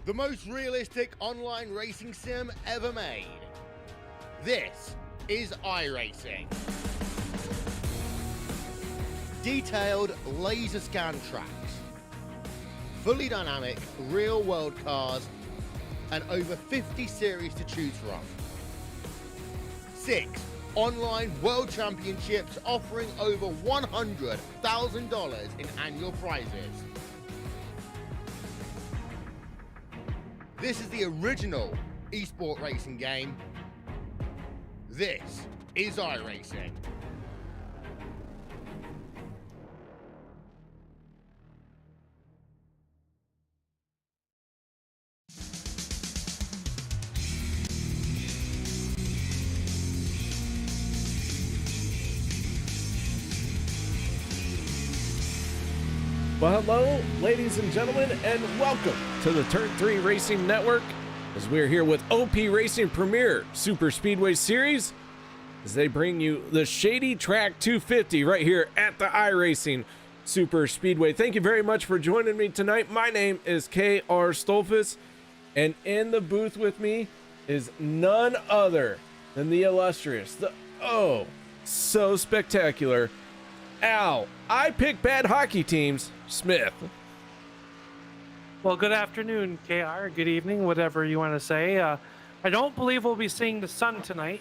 the most realistic online racing sim ever made. This is iRacing. Detailed laser scan tracks, fully dynamic real-world cars, and over 50 series to choose from. 6 online world championships offering over $100,000 in annual prizes. This is the original esport racing game. This is iRacing. Well, hello, ladies and gentlemen, and welcome to the Turn 3 Racing Network as we're here with OP Racing Premier Superspeedway Series as they bring you the Shady Track 250 right here at the iRacing Superspeedway. Thank you very much for joining me tonight. My name is KR Stolfus, and in the booth with me is none other than the illustrious, the so spectacular Al, I pick bad hockey teams, Smith. Well, good afternoon, KR. Good evening, whatever you want to say. I don't believe we'll be seeing the sun tonight,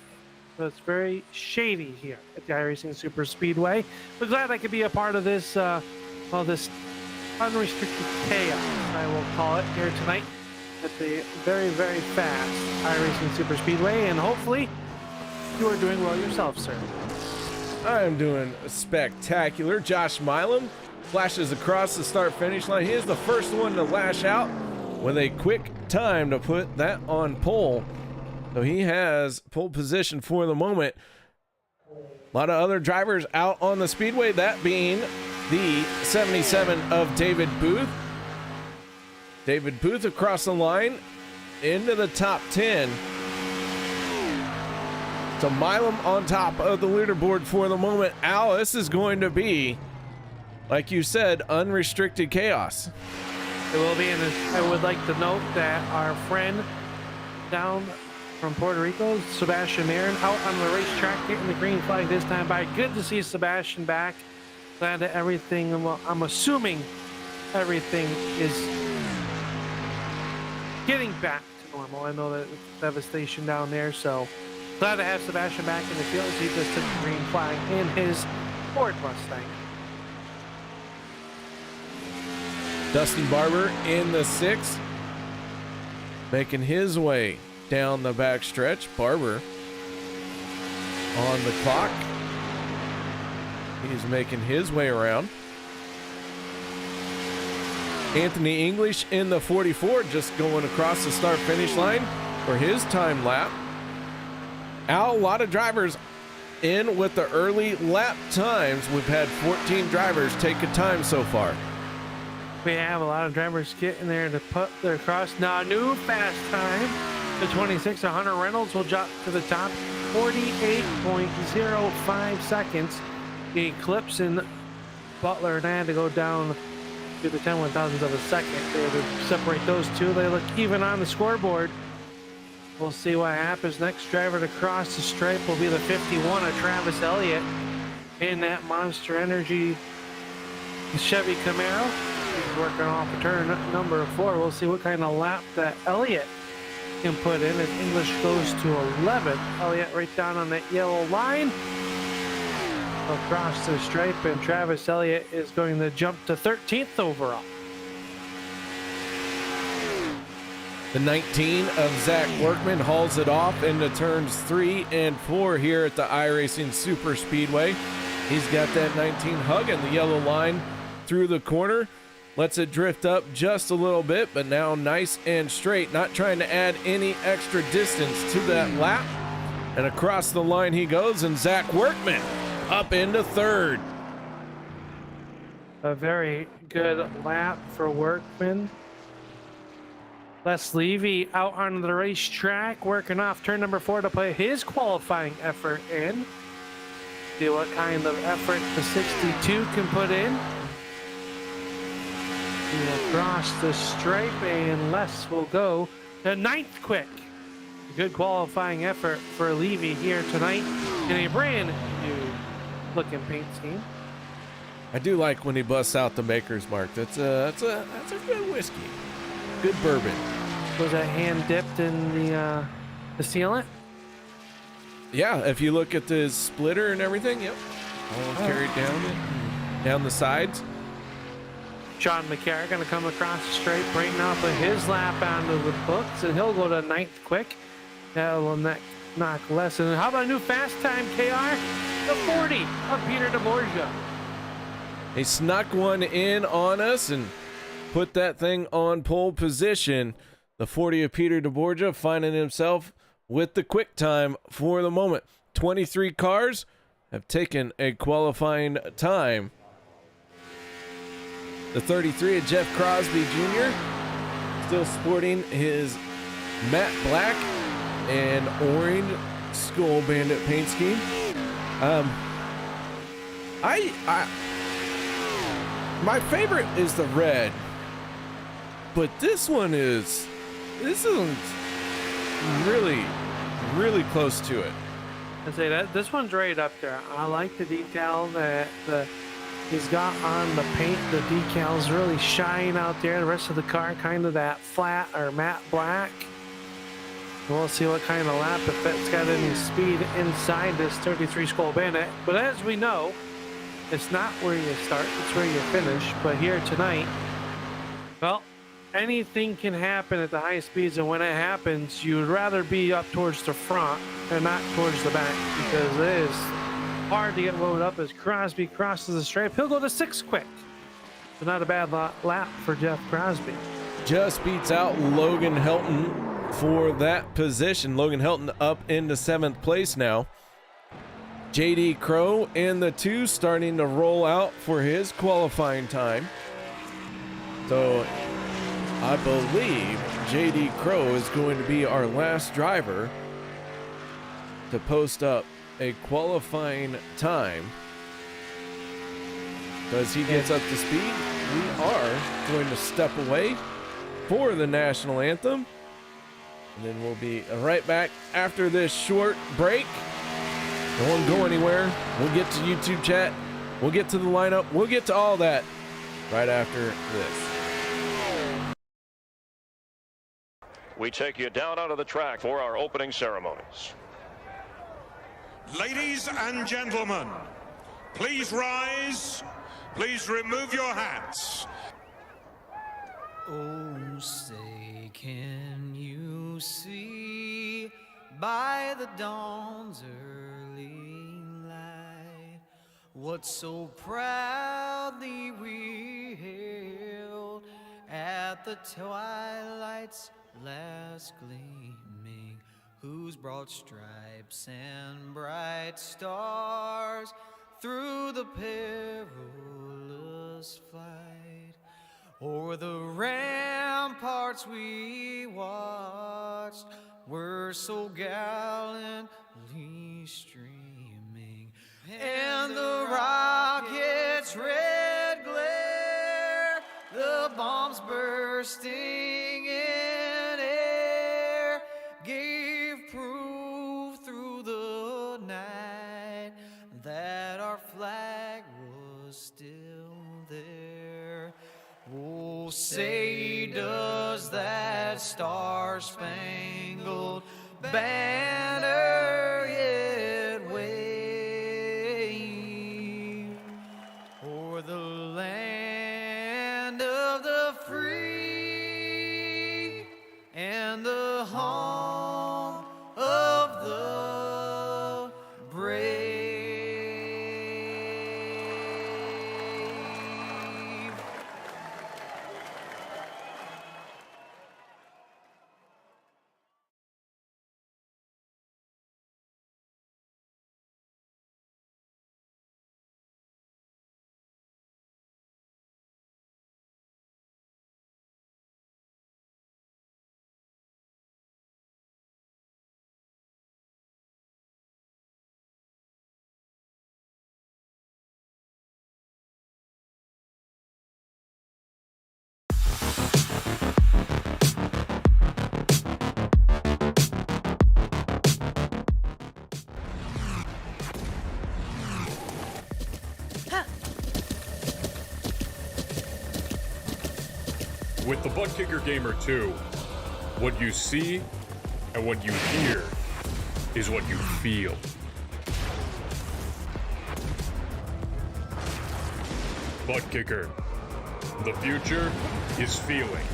so it's very shady here at the iRacing Superspeedway. We're glad I could be a part of this, this unrestricted chaos, I will call it, here tonight at the very, very fast iRacing Superspeedway, and hopefully you are doing well yourself, sir. I'm doing spectacular. Josh Milam flashes across the start-finish line. He is the first one to lash out with a quick time to put that on pole. So he has pole position for the moment. A lot of other drivers out on the speedway, that being the 77 of David Booth. David Booth across the line into the top 10. So Milam on top of the leaderboard for the moment. Al, this is going to be, like you said, unrestricted chaos. It will be, and I would like to note that our friend down from Puerto Rico, Sebastian Marin, out on the racetrack getting the green flag this time by. Good to see Sebastian back. Glad that everything, well, I'm assuming everything is getting back to normal. I know that it's devastation down there, so glad to have Sebastian back in the field. He just took the green flag in his Ford Mustang. Dustin Barber in the 6th, making his way down the backstretch. Barber on the clock. He's making his way around. Anthony English in the 44, just going across the start-finish line for his time lap. Al, a lot of drivers in with the early lap times. We've had 14 drivers take a time so far. We have a lot of drivers getting there to put their cross. Now, new fast time. The 26 of Hunter Reynolds will jump to the top, 48.05 seconds. Eclipsing Butler and I had to go down to the 10/1000ths of a second there to separate those two. They look even on the scoreboard. We'll see what happens. Next driver to cross the stripe will be the 51 of Travis Elliott in that Monster Energy Chevy Camaro. He's working off of turn number 4. We'll see what kind of lap that Elliott can put in as English goes to 11th. Elliott right down on that yellow line. Across the stripe, and Travis Elliott is going to jump to 13th overall. The 19 of Zach Workman hauls it off into turns 3 and 4 here at the iRacing Superspeedway. He's got that 19 hugging the yellow line through the corner. Lets it drift up just a little bit, but now nice and straight. Not trying to add any extra distance to that lap. And across the line he goes, and Zach Workman up into 3rd. A very good lap for Workman. Les Levy out on the racetrack, working off turn number 4 to put his qualifying effort in. See what kind of effort the 62 can put in. across the stripe, and Les will go to 9th quick. A good qualifying effort for Levy here tonight in a brand new looking paint scheme. I do like when he busts out the Maker's Mark. That's a good whiskey, good bourbon. Was that hand dipped in the sealant? Yeah, if you look at the splitter and everything, yep, all carried down the sides. Sean McCarr going to come across the stripe right now, put his lap onto the books, and he'll go to 9th quick. That will knock less. And how about a new fast time, KR? The 40 of Peter DeBorgia. He snuck one in on us and put that thing on pole position. The 40 of Peter DeBorgia finding himself with the quick time for the moment. 23 cars have taken a qualifying time. The 33 of Jeff Crosby Jr. still sporting his matte black and orange Skull Bandit paint scheme. My favorite is the red, but this one's really close to it. I say that this one's right up there. I like the detail that he's got on the paint. The decals really shine out there. The rest of the car kind of that flat or matte black. We'll see what kind of lap, if it's got any speed inside this 33 Skull Bandit. But as we know, it's not where you start, it's where you finish. But here tonight, well, anything can happen at the high speeds, and when it happens, you would rather be up towards the front and not towards the back, because it is hard to get loaded up as Crosby crosses the stripe. He'll go to 6th quick. So not a bad lap for Jeff Crosby. Just beats out Logan Helton for that position. Logan Helton up into 7th place now. JD Crow in the 2 starting to roll out for his qualifying time. So I believe JD Crow is going to be our last driver to post up a qualifying time. As he gets up to speed, we are going to step away for the national anthem. And then we'll be right back after this short break. Don't go anywhere. We'll get to YouTube chat. We'll get to the lineup. We'll get to all that right after this. We take you down onto the track for our opening ceremonies. Ladies and gentlemen, please rise. Please remove your hats. Oh, say, can you see by the dawn's early light what so proudly we hailed at the twilight's last gleaming, whose broad stripes and bright stars through the perilous flight o'er the ramparts we watched were so gallantly streaming, and the rocket's red glare, the bombs bursting in air, gave proof through the night that our flag was still there. Oh, say does that star-spangled banner yet wave o'er the land of the free and the home of the brave? With the Butt Kicker Gamer 2, what you see and what you hear is what you feel. Butt Kicker. The future is feeling.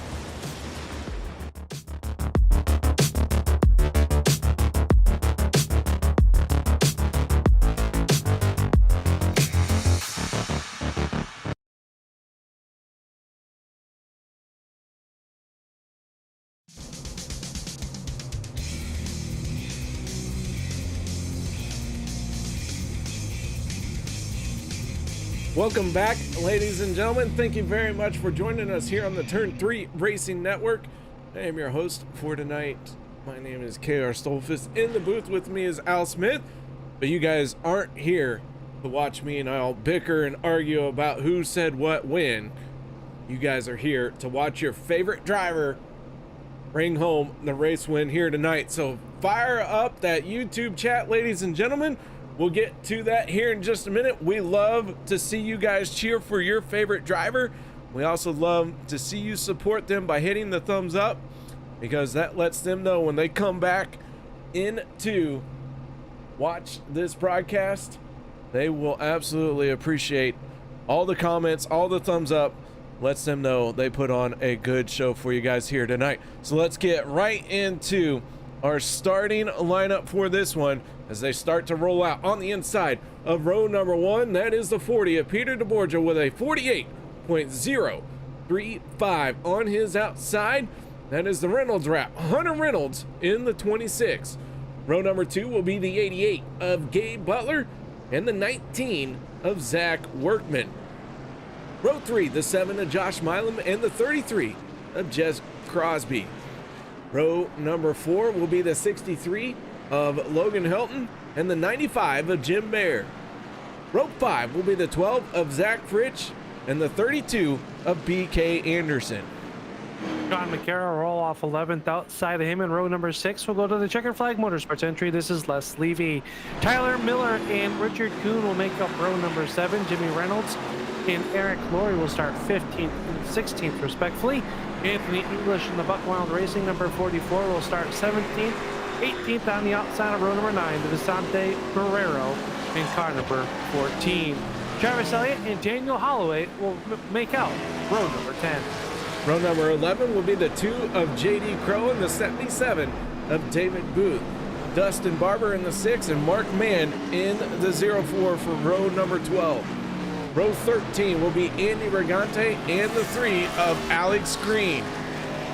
Welcome back, ladies and gentlemen. Thank you very much for joining us here on the Turn 3 Racing Network. I am your host for tonight. My name is KR Stolfus. In the booth with me is Al Smith, but you guys aren't here to watch me and I'll bicker and argue about who said what when. You guys are here to watch your favorite driver bring home the race win here tonight. So fire up that YouTube chat, ladies and gentlemen. We'll get to that here in just a minute. We love to see you guys cheer for your favorite driver. We also love to see you support them by hitting the thumbs up, because that lets them know when they come back in to watch this broadcast, they will absolutely appreciate all the comments, all the thumbs up. Lets them know they put on a good show for you guys here tonight. So let's get right into our starting lineup for this one as they start to roll out on the inside of row number 1. That is the 40 of Peter DeBorgia with a 48.035 on his outside. That is the Reynolds wrap. Hunter Reynolds in the 26. Row number 2 will be the 88 of Gabe Butler and the 19 of Zach Workman. Row 3, the 7 of Josh Milam and the 33 of Jez Crosby. Row number 4 will be the 63 of Logan Helton and the 95 of Jim Baer. Row 5 will be the 12 of Zach Fritsch and the 32 of BK Anderson. John McCarroll roll off 11th. Outside of him in row number 6, we'll go to the checkered flag motorsports entry. This is Les Levy. Tyler Miller and Richard Kuhn will make up row number 7. Jimmy Reynolds and Eric Laurie will start 15th and 16th respectfully. Anthony English and the Buck Wild Racing number 44 will start 17th, 18th on the outside of row number 9 to Vicente Guerrero in car number 14. Travis Elliott and Daniel Holloway will make out row number 10. Row number 11 will be the 2 of J.D. Crow and the 77 of David Booth. Dustin Barber in the 6 and Mark Mann in the 04 for row number 12. Row 13 will be Andy Brigante and the 3 of Alex Green.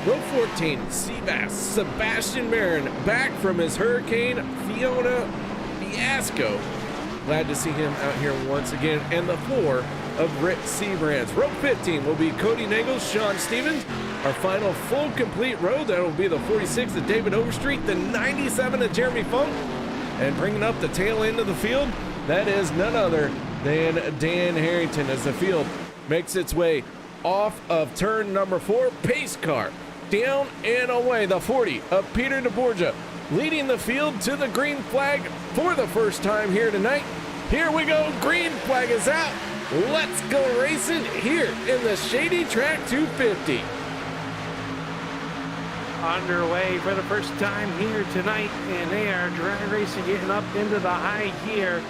Row 14, Seabass Sebastian Barron back from his Hurricane Fiona fiasco. Glad to see him out here once again. And the 4 of Rick Seabrands. Row 15 will be Cody Nagels, Sean Stevens. Our final full complete row, that will be the 46 of David Overstreet, the 97 of Jeremy Funk. And bringing up the tail end of the field, that is none other than Dan Harrington as the field makes its way off of turn number 4. Pace car down and away, the 40 of Peter DeBorgia leading the field to the green flag for the first time here tonight. Here we go, green flag is out. Let's go racing here in the Shady Track 250. Underway for the first time here tonight, and they are drag racing, getting up into the high gear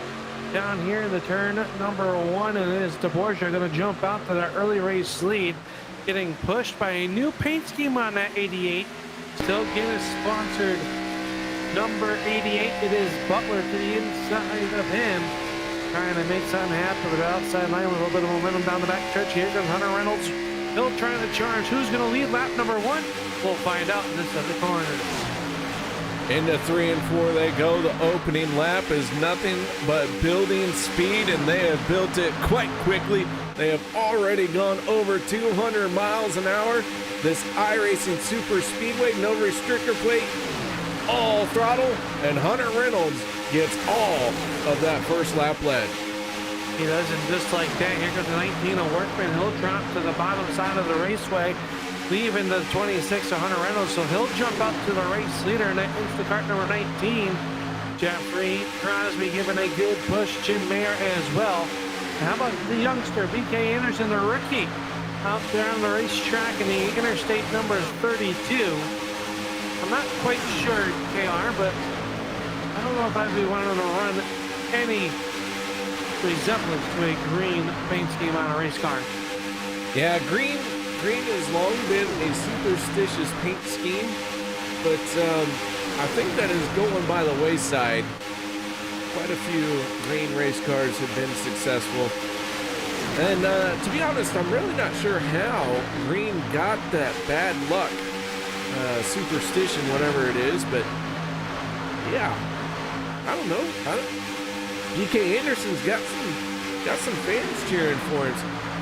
down here in the turn number 1, and it is DeBorgia going to jump out to the early race lead, getting pushed by a new paint scheme on that 88. Still getting sponsored number 88. It is Butler to the inside of him, trying to make something happen with the outside line with a little bit of momentum down the back stretch. Here comes Hunter Reynolds. He'll try to charge. Who's going to lead lap number 1? We'll find out in this at the corners. Into 3 and 4 they go. The opening lap is nothing but building speed, and they have built it quite quickly. They have already gone over 200 miles an hour. This iRacing Superspeedway, no restrictor plate, all throttle, and Hunter Reynolds gets all of that first lap lead. He does, and just like that, here goes the 19 of Workman. He'll drop to the bottom side of the raceway, leaving the 26 of Hunter Reynolds, so he'll jump up to the race leader, and that Instacart number 19, Jeffrey Crosby, giving a good push. Jim Mayer as well. And how about the youngster, BK Anderson, the rookie, out there on the racetrack in the interstate number 32. I'm not quite sure, KR, but I don't know if I'd be wanting to run any resemblance to a green paint scheme on a race car. Yeah, green has long been a superstitious paint scheme, but I think that is going by the wayside. Quite a few green race cars have been successful. And to be honest, I'm really not sure how green got that bad luck, superstition, whatever it is, but yeah, I don't know. DK Anderson's got some fans cheering for him.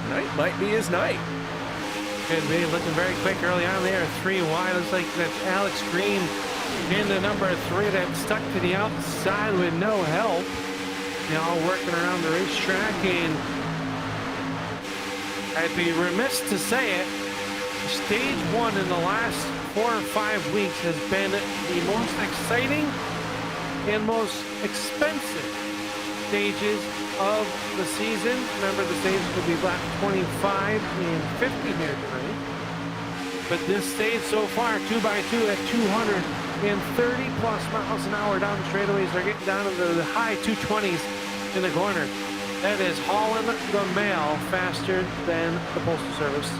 Tonight might be his night. Could be looking very quick early on there. 3 wide. Looks like that's Alex Green into number 3 that stuck to the outside with no help. They all working around the racetrack, and I'd be remiss to say it, stage 1 in the last 4 or 5 weeks has been the most exciting and most expensive stages of the season. Remember, the stages will be lap 25 and 50 here tonight. But this stage so far, 2x2 at 230 plus miles an hour down the straightaways. They're getting down into the high 220s in the corner. That is hauling the mail faster than the Postal Service.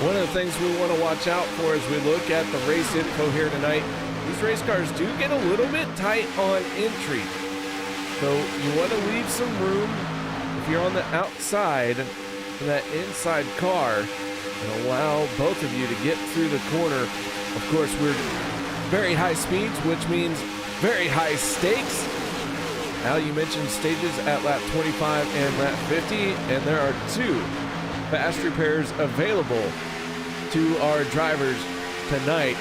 One of the things we want to watch out for as we look at the race info here tonight, these race cars do get a little bit tight on entry. So you want to leave some room if you're on the outside for that inside car and allow both of you to get through the corner. Of course, we're very high speeds, which means very high stakes. Al, you mentioned stages at lap 25 and lap 50, and there are 2 fast repairs available to our drivers tonight.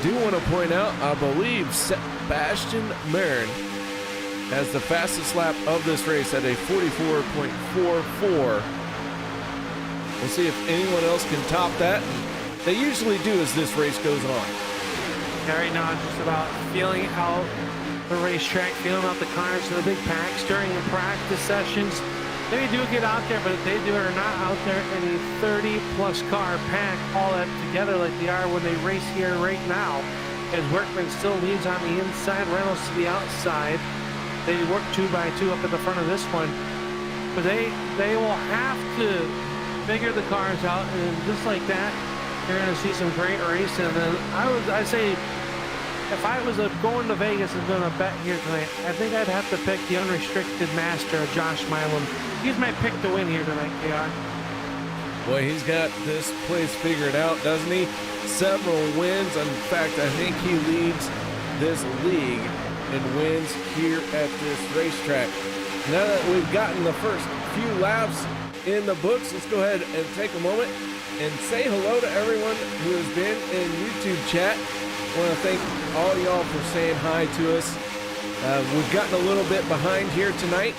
Do want to point out, I believe Sebastian Marin has the fastest lap of this race at a 44.44. We'll see if anyone else can top that. They usually do as this race goes on. Right now, it's just about feeling out the racetrack, feeling out the cars and the big packs during the practice sessions. They do get out there, but they are not out there in a 30-plus car pack all that together like they are when they race here right now. As Workman still leads on the inside, Reynolds to the outside. They work 2x2 up at the front of this one, but they will have to figure the cars out, and just like that, you're going to see some great racing. And then I say, if I was going to Vegas and going to bet here tonight, I think I'd have to pick the unrestricted master, Josh Milam. He's my pick to win here tonight, KR. Boy, he's got this place figured out, doesn't he? Several wins. In fact, I think he leads this league in wins here at this racetrack. Now that we've gotten the first few laps in the books, let's go ahead and take a moment and say hello to everyone who has been in YouTube chat. I want to thank all y'all for saying hi to us. We've gotten a little bit behind here tonight,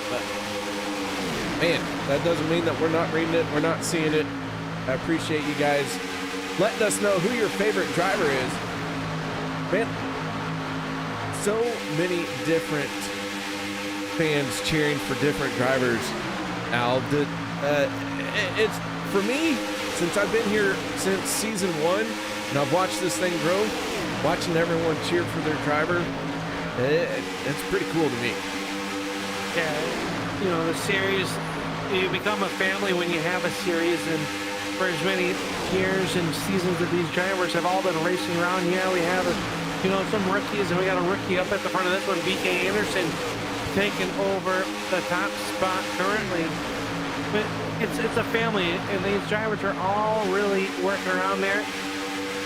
but man, that doesn't mean that we're not reading it, we're not seeing it. I appreciate you guys letting us know who your favorite driver is. Man, so many different fans cheering for different drivers. Al, it's for me, since I've been here since season 1, and I've watched this thing grow, watching everyone cheer for their driver, it's pretty cool to me. Yeah, you know, the series, you become a family when you have a series, and for as many years and seasons that these drivers have all been racing around, yeah, we have, some rookies, and we got a rookie up at the front of this one, BK Anderson, taking over the top spot currently. But it's a family, and these drivers are all really working around there.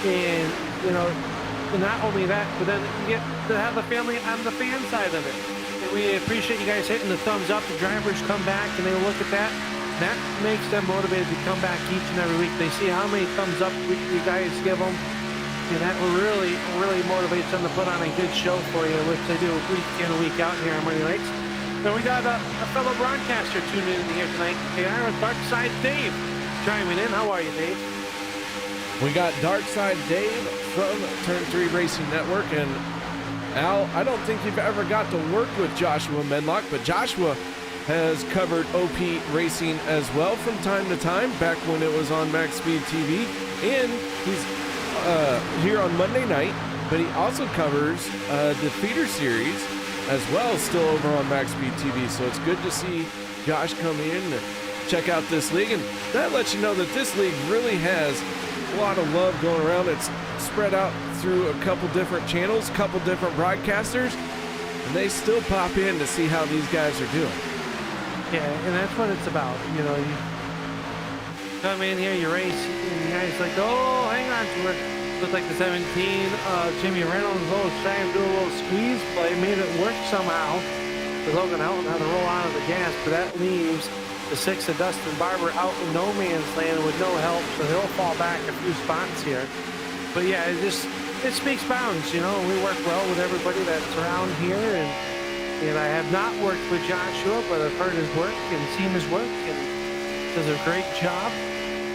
And, and not only that, but then you get to have the family on the fan side of it. And we appreciate you guys hitting the thumbs up. The drivers come back and they look at that. That makes them motivated to come back each and every week. They see how many thumbs up you guys give them. And that really, really motivates them to put on a good show for you, which they do week in and week out here on Monday nights. Then we got a fellow broadcaster tuned in here tonight. KR with Darkside Dave chiming in. How are you, Dave? We got Darkside Dave from Turn 3 Racing Network, and Al, I don't think you've ever got to work with Joshua Medlock, but Joshua has covered OP Racing as well from time to time, back when it was on Max Speed TV. And he's here on Monday night, but he also covers the feeder series as well, still over on Max Speed TV. So it's good to see Josh come in and check out this league. And that lets you know that this league really has a lot of love going around. It's spread out through a couple different channels, couple different broadcasters, and they still pop in to see how these guys are doing. Yeah, and that's what it's about. You know, you come in here, you race, and the guy's like, oh, hang on to it. Looked like the 17, Jimmy Reynolds, trying to do a little squeeze play, made it work somehow. The Logan Helton had to roll out of the gas, but that leaves the 6 of Dustin Barber out in no man's land with no help, so he'll fall back a few spots here. But yeah, it speaks bounds, you know. We work well with everybody that's around here, and I have not worked with Joshua, but I've heard his work and seen his work, and does a great job.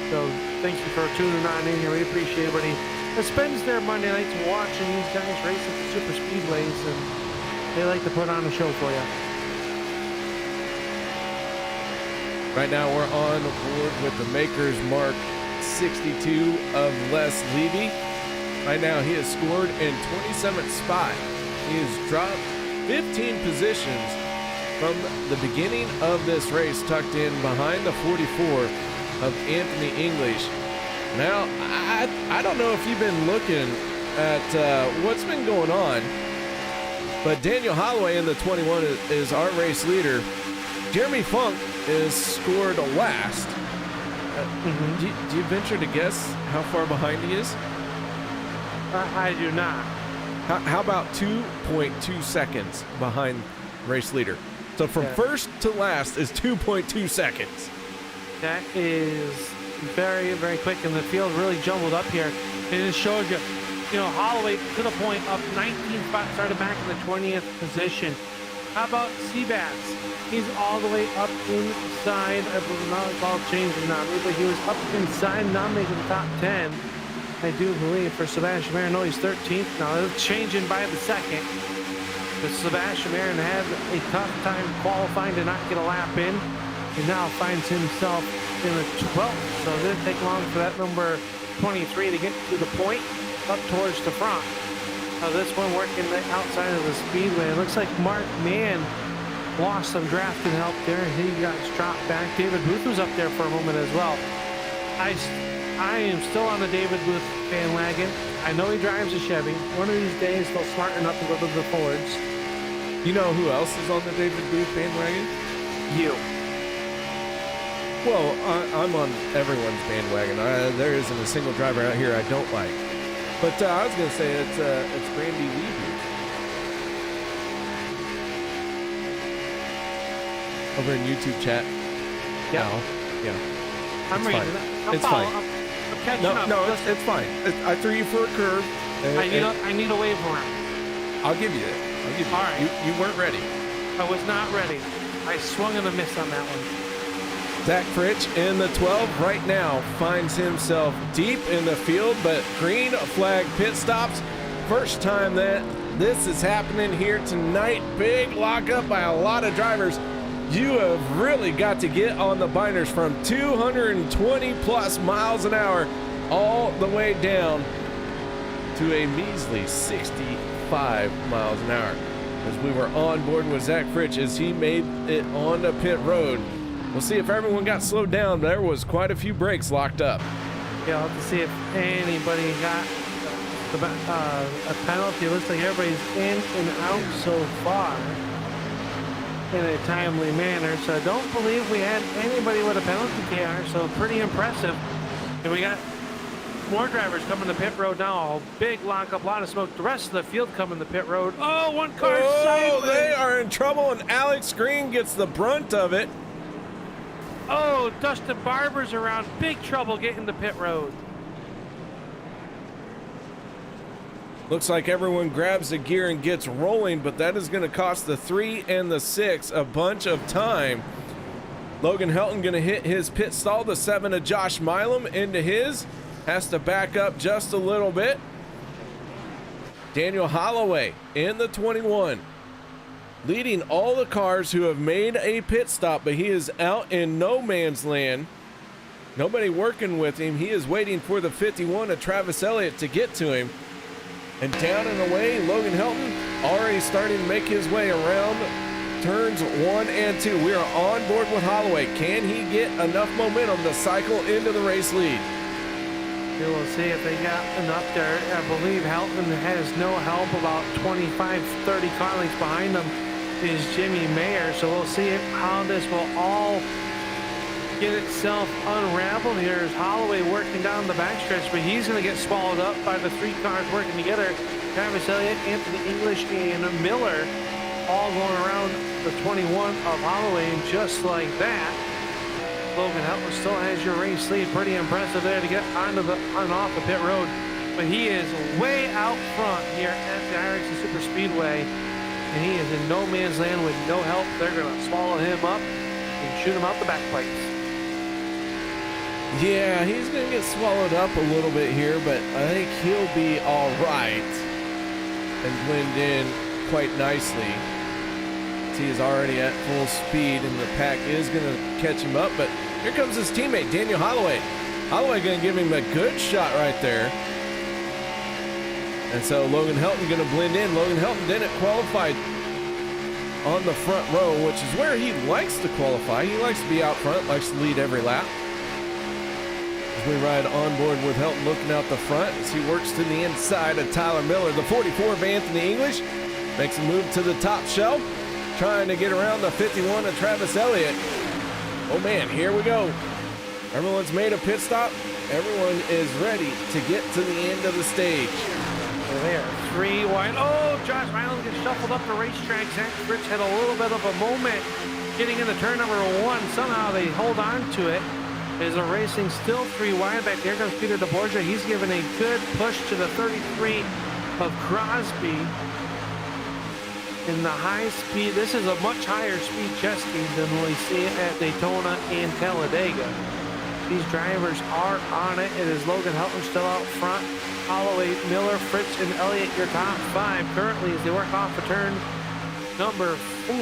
So thank you for tuning on in here. We appreciate everybody that spends their Monday nights watching these guys race at the super speedways, and they like to put on a show for you. Right now we're on board with the Maker's Mark 62 of Les Levy. Right now he has scored in 27th spot. He has dropped 15 positions from the beginning of this race, tucked in behind the 44 of Anthony English. Now, I don't know if you've been looking at what's been going on, but Daniel Holloway in the 21 is our race leader. Jeremy Funk is scored last. Do you venture to guess how far behind he is? I do not. How about 2.2 seconds behind race leader? So from first to last is 2.2 seconds. That is very, very quick, and the field really jumbled up here. And it showed you, Holloway to the point up 19 spots, started back in the 20th position. How about Seabass? He's all the way up inside. I believe now it's all changing now, but he was up inside, not making the top 10. I do believe for Sebastian Marin. No, he's 13th now. It's changing by the second. But Sebastian Marin had a tough time qualifying to not get a lap in. He now finds himself in the 12th. So it didn't take long for that number 23 to get to the point up towards the front. Now this one working outside of the speedway. It looks like Mark Mann lost some drafting help there. He got dropped back. David Booth was up there for a moment as well. I am still on the David Booth bandwagon. I know he drives a Chevy. One of these days they'll smart enough to go to the Fords. You know who else is on the David Booth bandwagon? You. Well, I'm on everyone's bandwagon. There isn't a single driver out here I don't like. But I was going to say it's Brandy Levy. Over in YouTube chat. Yeah. Yeah. I'm reading it. It's fine. I'm catching up. No, it's fine. I threw you for a curve. I need a wave around. I'll give you it. All right. You weren't ready. I was not ready. I swung and a miss on that one. Zach Fritsch in the 12 right now finds himself deep in the field, but green flag pit stops. First time that this is happening here tonight. Big lockup by a lot of drivers. You have really got to get on the binders from 220 plus miles an hour all the way down to a measly 65 miles an hour. As we were on board with Zach Fritsch as he made it on the pit road. We'll see if everyone got slowed down. There was quite a few brakes locked up. Yeah, I'll have to see if anybody got a penalty. It looks like everybody's in and out so far in a timely manner. So I don't believe we had anybody with a penalty, KR. So pretty impressive. And we got more drivers coming to pit road now. A big lockup, a lot of smoke. The rest of the field coming to pit road. Oh, one car sideways. They are in trouble, and Alex Green gets the brunt of it. Oh, Dustin Barber's around. Big trouble getting to pit road. Looks like everyone grabs the gear and gets rolling, but that is going to cost the 3 and the 6 a bunch of time. Logan Helton going to hit his pit stall. The 7 of Josh Milam into his. Has to back up just a little bit. Daniel Holloway in the 21. leading all the cars who have made a pit stop, but he is out in no man's land. Nobody working with him. He is waiting for the 51 of Travis Elliott to get to him. And down and away, Logan Helton already starting to make his way around turns 1 and 2. We are on board with Holloway. Can he get enough momentum to cycle into the race lead? We will see if they got enough there. I believe Helton has no help. About 25, 30 car lengths behind him is Jimmy Mayer. So we'll see how this will all get itself unraveled here as Holloway working down the backstretch, but he's going to get swallowed up by the 3 cars working together. Travis Elliott, Anthony English, and Miller all going around the 21 of Holloway, and just like that, Logan Helton still has your race lead. Pretty impressive there to get onto the off the pit road, but he is way out front here at the iRacing Superspeedway, and he is in no man's land with no help. They're going to swallow him up and shoot him out the back pipes. Yeah, he's going to get swallowed up a little bit here, but I think he'll be all right and blend in quite nicely. He is already at full speed, and the pack is going to catch him up, but here comes his teammate, Daniel Holloway. Holloway going to give him a good shot right there. And so Logan Helton going to blend in. Logan Helton didn't qualify on the front row, which is where he likes to qualify. He likes to be out front, likes to lead every lap. As we ride on board with Helton looking out the front as he works to the inside of Tyler Miller. The 44 of Anthony English makes a move to the top shelf, trying to get around the 51 of Travis Elliott. Oh man, here we go. Everyone's made a pit stop. Everyone is ready to get to the end of the stage. There, 3 wide. Oh, Josh Milan gets shuffled up the racetrack. Zach Fritz had a little bit of a moment getting into turn number 1. Somehow they hold on to it. Is a racing still 3 wide back there. Comes Peter DeBorgia. He's given a good push to the 33 of Crosby. In the high speed, this is a much higher speed chesting than we see at Daytona and Talladega. These drivers are on it. It is Logan Helton still out front. Holloway, Miller, Fritz, and Elliott, your top 5 currently as they work off of turn number 4.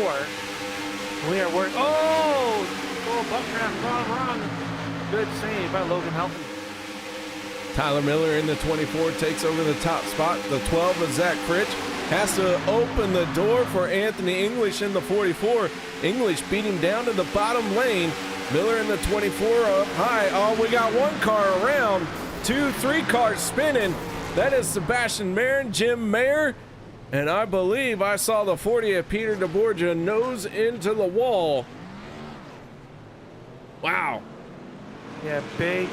We are working. Oh, buck draft gone wrong. Good save by Logan Helton. Tyler Miller in the 24 takes over the top spot. The 12 of Zach Fritz has to open the door for Anthony English in the 44. English beat him down to the bottom lane. Miller in the 24 up high. Oh, we got 1 car around. 2, 3 cars spinning. That is Sebastian Mayer, Jim Mayer. And I believe I saw the 40 of Peter DeBorgia nose into the wall. Wow. Yeah, big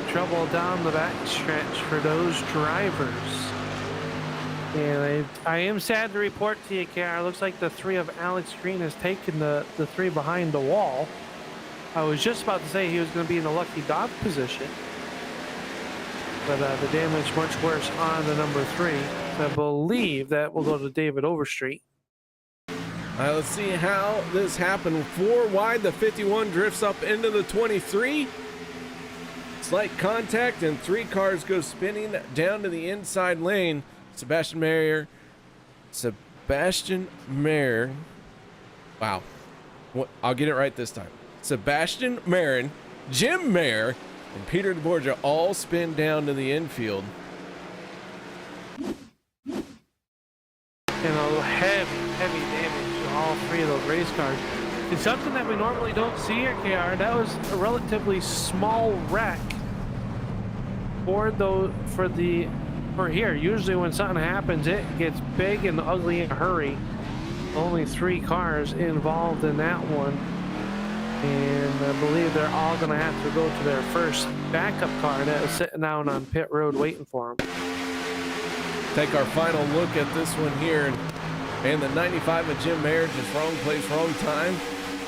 trouble down the back stretch for those drivers. And I am sad to report to you, KR. Looks like the 3 of Alex Green has taken the 3 behind the wall. I was just about to say he was going to be in the lucky dog position. But the damage much worse on the number 3. So I believe that will go to David Overstreet. Let's see how this happened. 4 wide, the 51 drifts up into the 23. Slight contact and 3 cars go spinning down to the inside lane. Sebastian Mayer. Wow. I'll get it right this time. Sebastian Marin, Jim Mayer, and Peter DeBorgia all spin down to the infield. And a heavy damage to all 3 of those race cars. It's something that we normally don't see here, KR. That was a relatively small wreck for here. Usually when something happens, it gets big and ugly in a hurry. Only 3 cars involved in that one. And I believe they're all going to have to go to their first backup car that is sitting down on pit road waiting for them. Take our final look at this one here. And the 95 of Jim Mayer, just wrong place, wrong time.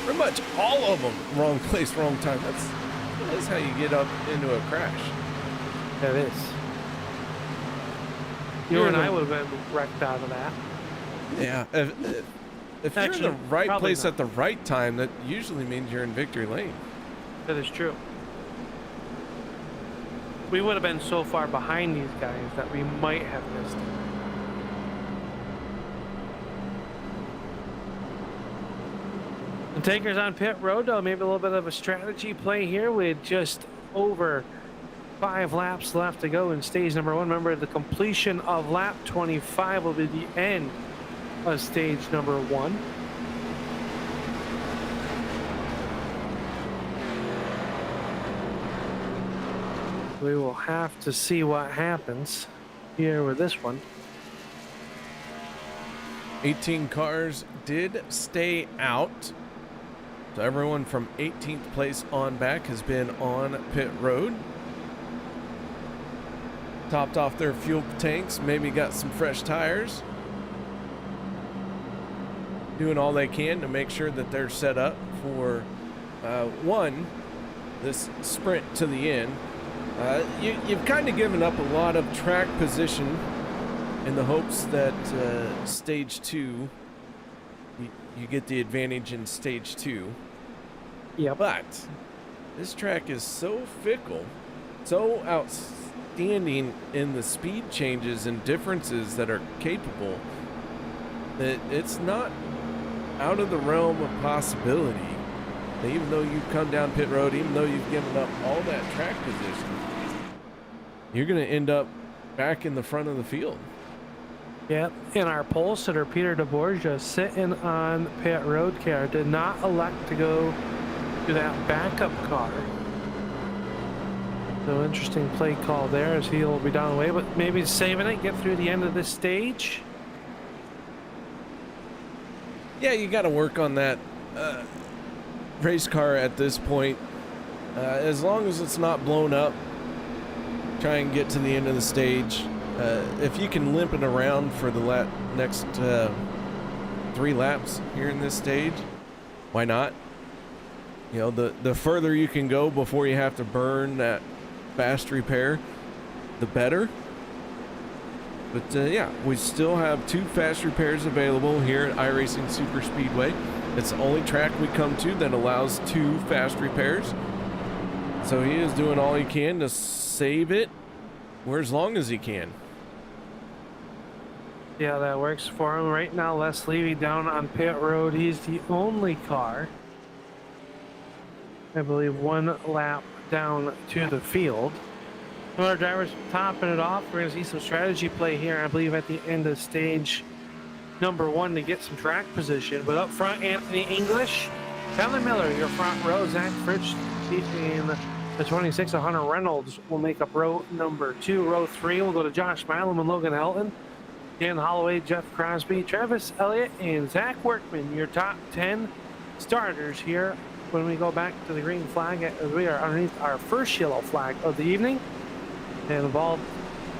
Pretty much all of them wrong place, wrong time. That's how you get up into a crash. That is. You and I would have been wrecked out of that. Yeah. If you're in the right place at the right time, that usually means you're in victory lane. That is true. We would have been so far behind these guys that we might have missed it. Takers on pit road, though, maybe a little bit of a strategy play here with just over 5 laps left to go in stage number 1. Remember, the completion of lap 25 will be the end of stage number 1. We will have to see what happens here with this one. 18 cars did stay out. So everyone from 18th place on back has been on pit road. Topped off their fuel tanks, maybe got some fresh tires. Doing all they can to make sure that they're set up for this sprint to the end. You've kind of given up a lot of track position in the hopes that stage 2, you get the advantage in stage 2. Yeah, but this track is so fickle, so outstanding in the speed changes and differences that are capable, that it's not out of the realm of possibility that even though you've come down pit road, even though you've given up all that track position, you're going to end up back in the front of the field. Yeah, in our pole sitter, Peter DeBorgia, sitting on pit road. KR did not elect to go to that backup car. So interesting play call there as he'll be down the way, but maybe saving it, get through the end of this stage. Yeah, you got to work on that race car at this point. As long as it's not blown up, try and get to the end of the stage. If you can limp it around for the next 3 laps here in this stage, why not? You know, the further you can go before you have to burn that fast repair, the better. But yeah, we still have 2 fast repairs available here at iRacing Superspeedway. It's the only track we come to that allows 2 fast repairs. So he is doing all he can to save it for as long as he can. Yeah, that works for him. Right now, Les Levy down on pit road. He's the only car, I believe, 1 lap down to the field. Our drivers topping it off. We're going to see some strategy play here, I believe, at the end of stage number 1 to get some track position. But up front, Anthony English, Tyler Miller, your front row, Zach Fritsch in the 26, Hunter Reynolds will make up row number 2. Row 3 will go to Josh Milam and Logan Helton, Dan Holloway, Jeff Crosby, Travis Elliott, and Zach Workman, your top 10 starters here when we go back to the green flag as we are underneath our first yellow flag of the evening. And involved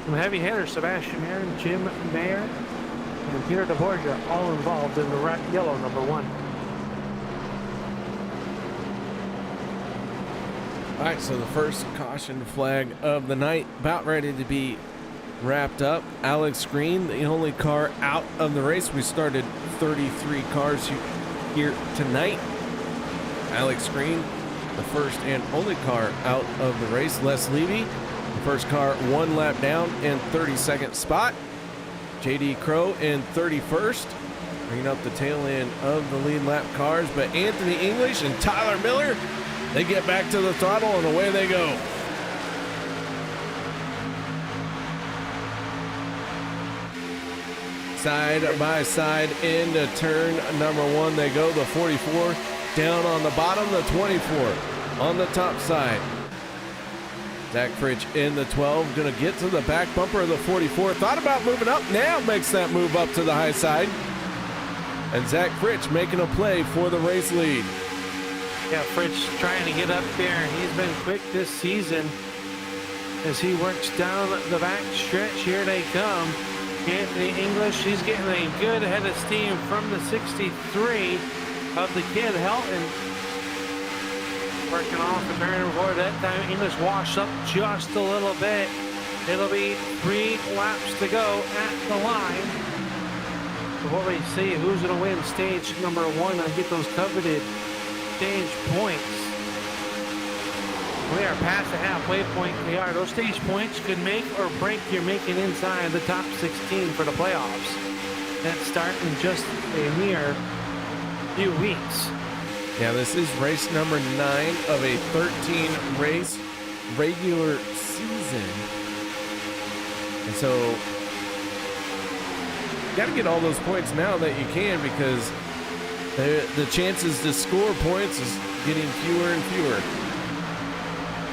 some heavy hitters, Sebastian Aaron, Jim Mayer, and Peter DeBorgia, all involved in the yellow number 1. All right, so the first caution flag of the night about ready to be wrapped up. Alex Green, the only car out of the race. We started 33 cars here tonight. Alex Green, the first and only car out of the race. Les Levy, the first car 1 lap down in 32nd spot. JD Crow in 31st, bringing up the tail end of the lead lap cars. But Anthony English and Tyler Miller, they get back to the throttle and away they go. Side by side into turn number 1 they go. The 44 down on the bottom, the 24 on the top side. Zach Fritsch in the 12, gonna get to the back bumper of the 44. Thought about moving up, now makes that move up to the high side. And Zach Fritsch making a play for the race lead. Yeah, Fritsch trying to get up there. He's been quick this season as he works down the back stretch. Here they come. Anthony English, he's getting a good head of steam from the 63 of the kid Helton. Working off the turn before that time. English washed up just a little bit. It'll be 3 laps to go at the line before we see who's going to win stage number 1 and get those coveted stage points. We are past the halfway point. We are. Those stage points could make or break your making inside the top 16 for the playoffs. That start in just a mere few weeks. Yeah, this is race number 9 of a 13 race regular season. And so you got to get all those points now that you can, because the chances to score points is getting fewer and fewer.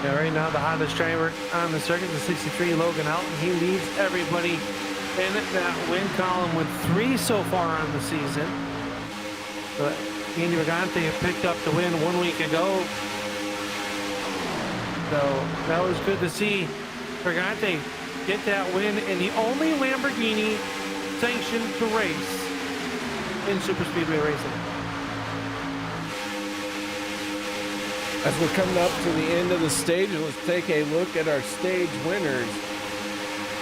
Yeah, right now the hottest driver on the circuit is 63 Logan Elton. He leads everybody in that win column with 3 so far on the season. But Andy Brigante picked up the win 1 week ago. So that was good to see Brigante get that win in the only Lamborghini sanctioned to race in Superspeedway racing. As we're coming up to the end of the stage, let's take a look at our stage winners.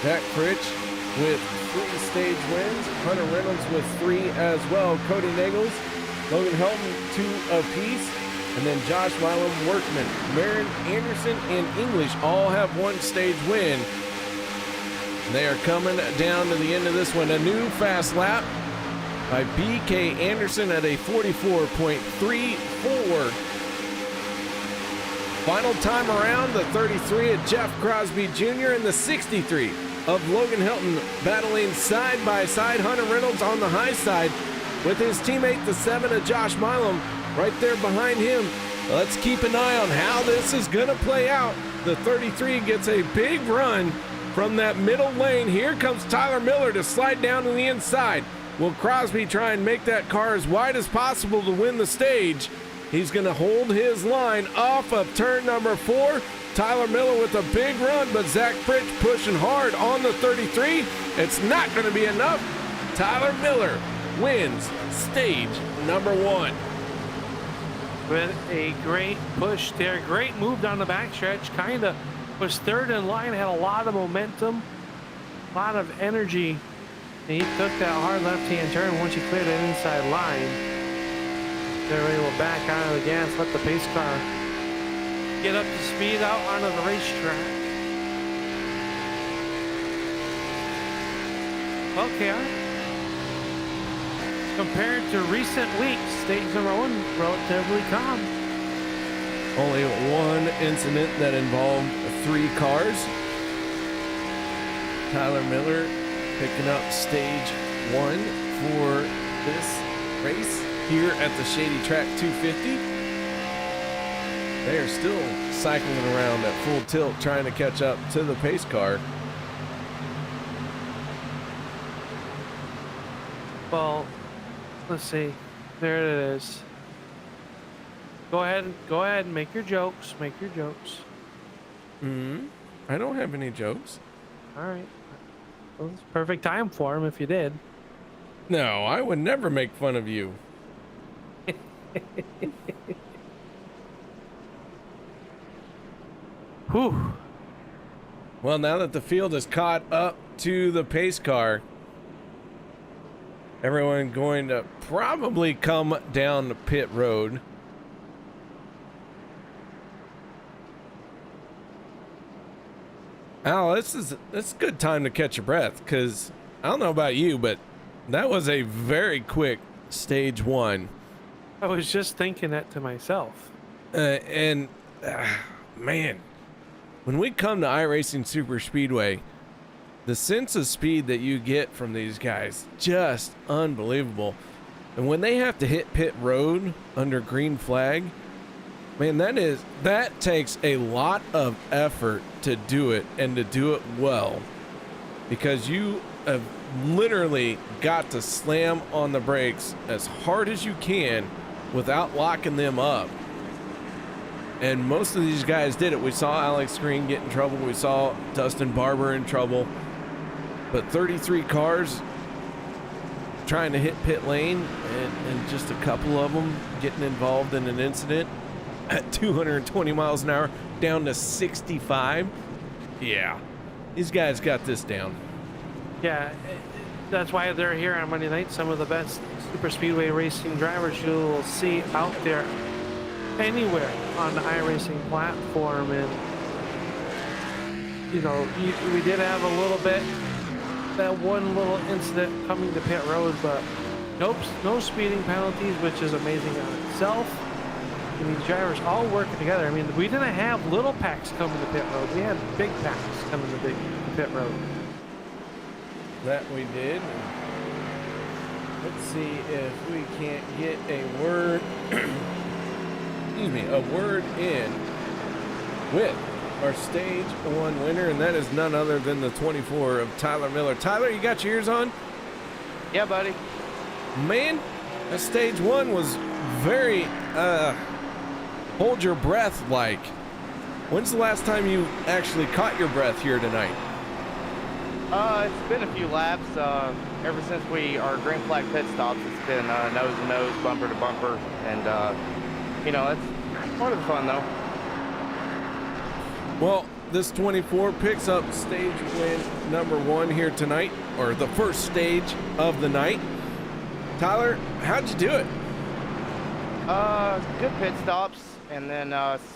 Zach Fritsch with 3 stage wins, Hunter Reynolds with 3 as well, Cody Nagels, Logan Helton 2 apiece, and then Josh Milam, Workman, Marin Anderson, and English all have 1 stage win. They are coming down to the end of this one. A new fast lap by BK Anderson at a 44.34. Final time around, the 33 of Jeff Crosby Jr. and the 63 of Logan Hilton battling side by side. Hunter Reynolds on the high side with his teammate, the 7 of Josh Milam, right there behind him. Let's keep an eye on how this is going to play out. The 33 gets a big run from that middle lane. Here comes Tyler Miller to slide down to the inside. Will Crosby try and make that car as wide as possible to win the stage? He's going to hold his line off of turn number 4. Tyler Miller with a big run, but Zach Fritsch pushing hard on the 33. It's not going to be enough. Tyler Miller wins stage number 1. With a great push there. Great move down the backstretch. Kind of was third in line, had a lot of momentum, a lot of energy. And he took that hard left-hand turn once he cleared that inside line. They're able to back out of the gas, let the pace car get up to speed out onto the racetrack. Okay. Compared to recent weeks, stage number 1 relatively calm. Only 1 incident that involved 3 cars. Tyler Miller picking up stage 1 for this race here at the Shady Track 250. They are still cycling around at full tilt trying to catch up to the pace car. Well, let's see. There it is. Go ahead and make your jokes. Make your jokes. I don't have any jokes. All right. Well, it's perfect time for him if you did. No, I would never make fun of you. Whew. Well, now that the field is caught up to the pace car, everyone going to probably come down the pit road. Al, this is a good time to catch your breath, because I don't know about you, but that was a very quick stage 1. I was just thinking that to myself. Man, when we come to iRacing Superspeedway, the sense of speed that you get from these guys, just unbelievable. And when they have to hit pit road under green flag, man, that takes a lot of effort to do it, and to do it well, because you have literally got to slam on the brakes as hard as you can without locking them up. And most of these guys did it. We saw Alex Green get in trouble. We saw Dustin Barber in trouble. But 33 cars trying to hit pit lane, and just a couple of them getting involved in an incident at 220 miles an hour down to 65. Yeah, these guys got this down. Yeah, that's why they're here on Monday night. Some of the best Superspeedway racing drivers you'll see out there anywhere on the iRacing platform. And you know, we did have a little bit, that one little incident coming to pit road, but no speeding penalties, which is amazing on itself. and these drivers all working together. I mean, we didn't have little packs coming to pit road. We had big packs coming to pit road. That we did. Let's see if we can't get a word, excuse me, a word in with our stage 1 winner, and that is none other than the 24 of Tyler Miller. Tyler, you got your ears on? Yeah, buddy. Man, that stage 1 was very, hold your breath like. When's the last time you actually caught your breath here tonight? It's been a few laps. Ever since our green flag pit stops, it's been nose to nose, bumper to bumper, and you know, it's part of the fun though. Well, this 24 picks up stage win number 1 here tonight, or the first stage of the night. Tyler, how'd you do it? Good pit stops, and then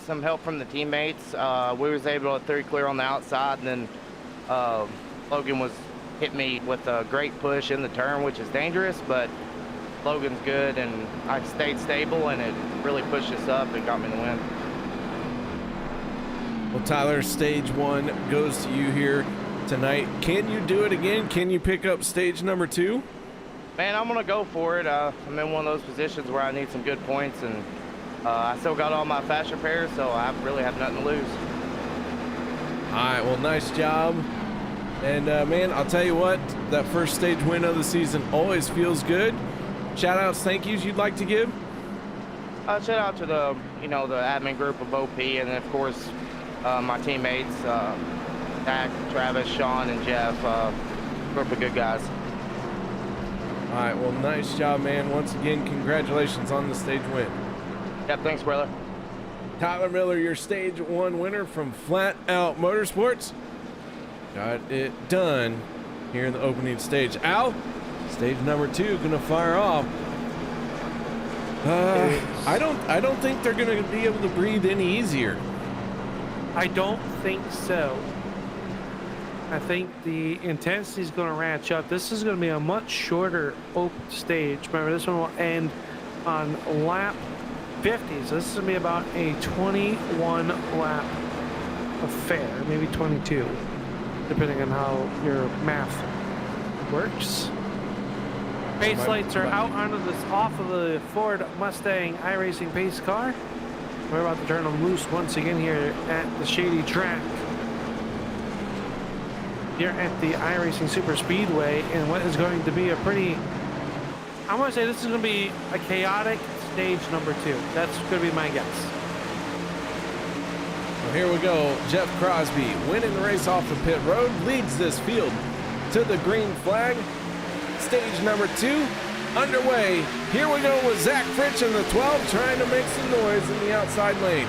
some help from the teammates. We was able to 3 clear on the outside, and then Logan hit me with a great push in the turn, which is dangerous, but Logan's good, and I stayed stable, and it really pushed us up and got me the win. Well, Tyler, stage 1 goes to you here tonight. Can you do it again? Can you pick up stage number 2? Man, I'm gonna go for it. I'm in one of those positions where I need some good points, and I still got all my fast repairs, so I really have nothing to lose. All right, well, nice job. And man, I'll tell you what, that first stage win of the season always feels good. Shout outs, thank yous you'd like to give? Shout out to the admin group of OP, and then of course my teammates, Zach, Travis, Sean, and Jeff, group of good guys. All right, well, nice job, man. Once again, congratulations on the stage win. Yep, thanks, brother. Tyler Miller, your stage 1 winner from Flat Out Motorsports. Got it done here in the opening stage. Al, stage number 2 gonna fire off. I don't think they're gonna be able to breathe any easier. I don't think so. I think the intensity is going to ratchet up. This is going to be a much shorter open stage. Remember, this one will end on lap 50, so this is going to be about a 21 lap affair, maybe 22, depending on how your math works. Pace lights are out off of the Ford Mustang iRacing pace car. We're about to turn them loose once again here at the Shady track. Here at the iRacing Superspeedway, and what is going to be a pretty, I'm going to say this is going to be a chaotic stage number 2. That's going to be my guess. Well, here we go. Jeff Crosby winning the race off the pit road, leads this field to the green flag. Stage number 2 underway. Here we go with Zach Fritsch in the 12 trying to make some noise in the outside lane.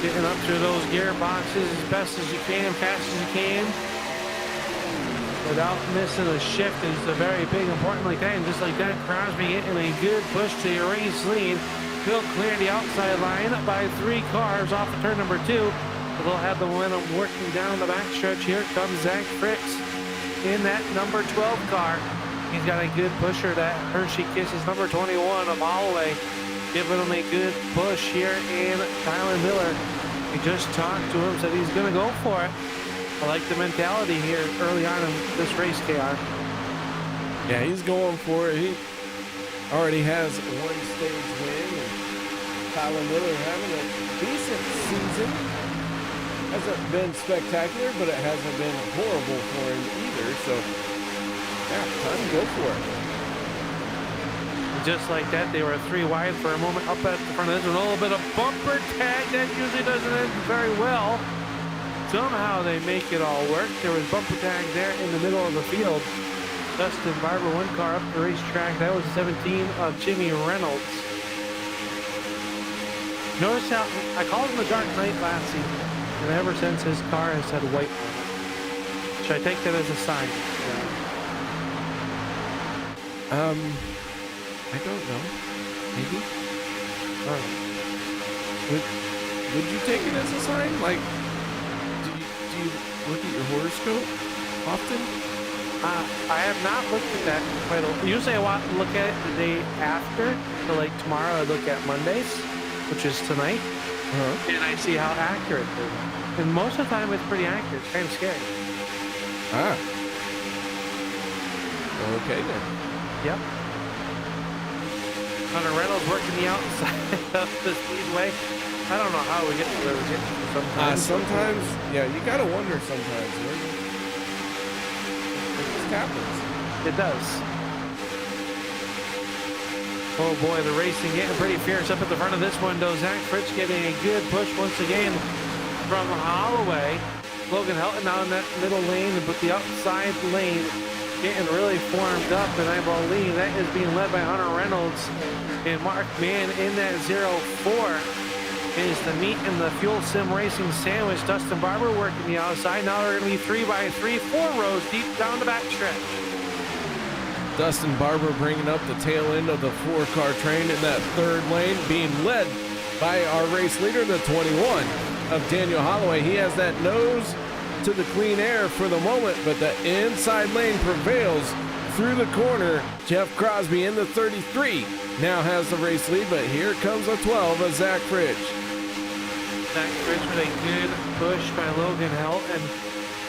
Getting up through those gearboxes as best as you can, fast as you can, without missing a shift is a very big important like that. And just like that, Crosby getting a good push to the race lead. He'll clear the outside line by 3 cars off of turn number 2. They'll have the momentum working down the backstretch. Here comes Zach Fritz in that number 12 car. He's got a good pusher, that Hershey Kisses number 21 of Holloway, giving him a good push here in Tyler Miller. We just talked to him, said he's going to go for it. I like the mentality here early on in this race, KR. Yeah, he's going for it. He already has 1 stage win. And Tyler Miller having a decent season. Hasn't been spectacular, but it hasn't been horrible for him either. So, yeah, time to go for it. Just like that, they were 3 wide for a moment up at the front of this one. A little bit of bumper tag that usually doesn't end very well. Somehow they make it all work. There was bumper tag there in the middle of the field. Dustin Barber, 1 car up the racetrack. That was 17 of Jimmy Reynolds. Notice how I called him the Dark Knight last season, and ever since his car has had white on it. Should I take that as a sign? I don't know. Maybe. Would you take it as a sign? Like, do you look at your horoscope often? I have not looked at that quite a. Usually I want to look at it the day after. So like tomorrow I look at Mondays, which is tonight, and I see how accurate it is. And most of the time it's pretty accurate. It's kind of scary. Ah. Okay then. Yep. Hunter Reynolds working the outside of the speedway. I don't know how we get to where we get to sometimes. Sometimes, yeah, you gotta wonder sometimes. It just happens. It does. Oh boy, the racing getting pretty fierce up at the front of this window. Zach Fritz getting a good push once again from Holloway. Logan Helton now in that middle lane, but the outside lane getting really formed up, and I believe that is being led by Hunter Reynolds and Mark Mann in that 0-4. Is the meat and the fuel sim racing sandwich. Dustin Barber working the outside. Now they're going to be 3x3, 4 rows deep down the backstretch. Dustin Barber bringing up the tail end of the 4-car train in that third lane, being led by our race leader, the 21 of Daniel Holloway. He has that nose to the clean air for the moment, but the inside lane prevails through the corner. Jeff Crosby in the 33 now has the race lead, but here comes the 12 of Zach Fritch. Zach Fritch with a good push by Logan Helton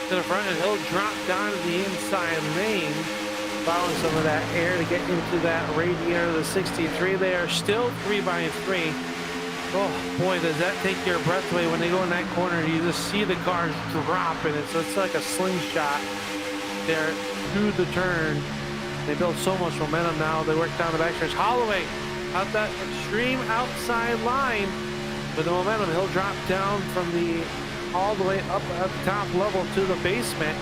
to the front, and he'll drop down to the inside lane, allowing some of that air to get into that radiator of the 63. They are still 3x3. Oh boy, does that take your breath away when they go in that corner. You just see the cars drop, and it's like a slingshot there through the turn. They build so much momentum now. They work down the backstretch. Holloway out that extreme outside line with the momentum. He'll drop down from the all the way up at the top level to the basement.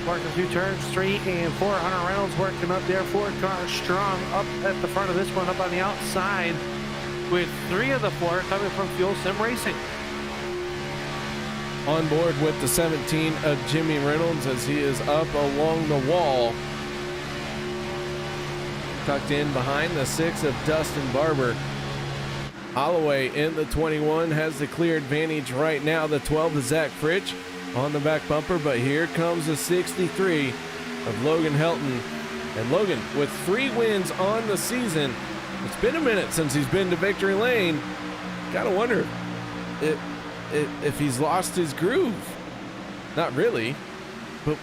Working through turns 3 and 4. Hunter Reynolds working up there. 4 cars strong up at the front of this one, up on the outside, with 3 of the 4 coming from Fuel Sim Racing. On board with the 17 of Jimmy Reynolds as he is up along the wall. Tucked in behind the 6 of Dustin Barber. Holloway in the 21 has the clear advantage right now. The 12 of Zach Fritch on the back bumper, but here comes the 63 of Logan Helton. And Logan with 3 wins on the season. It's been a minute since he's been to victory lane. Gotta wonder if he's lost his groove. Not really, but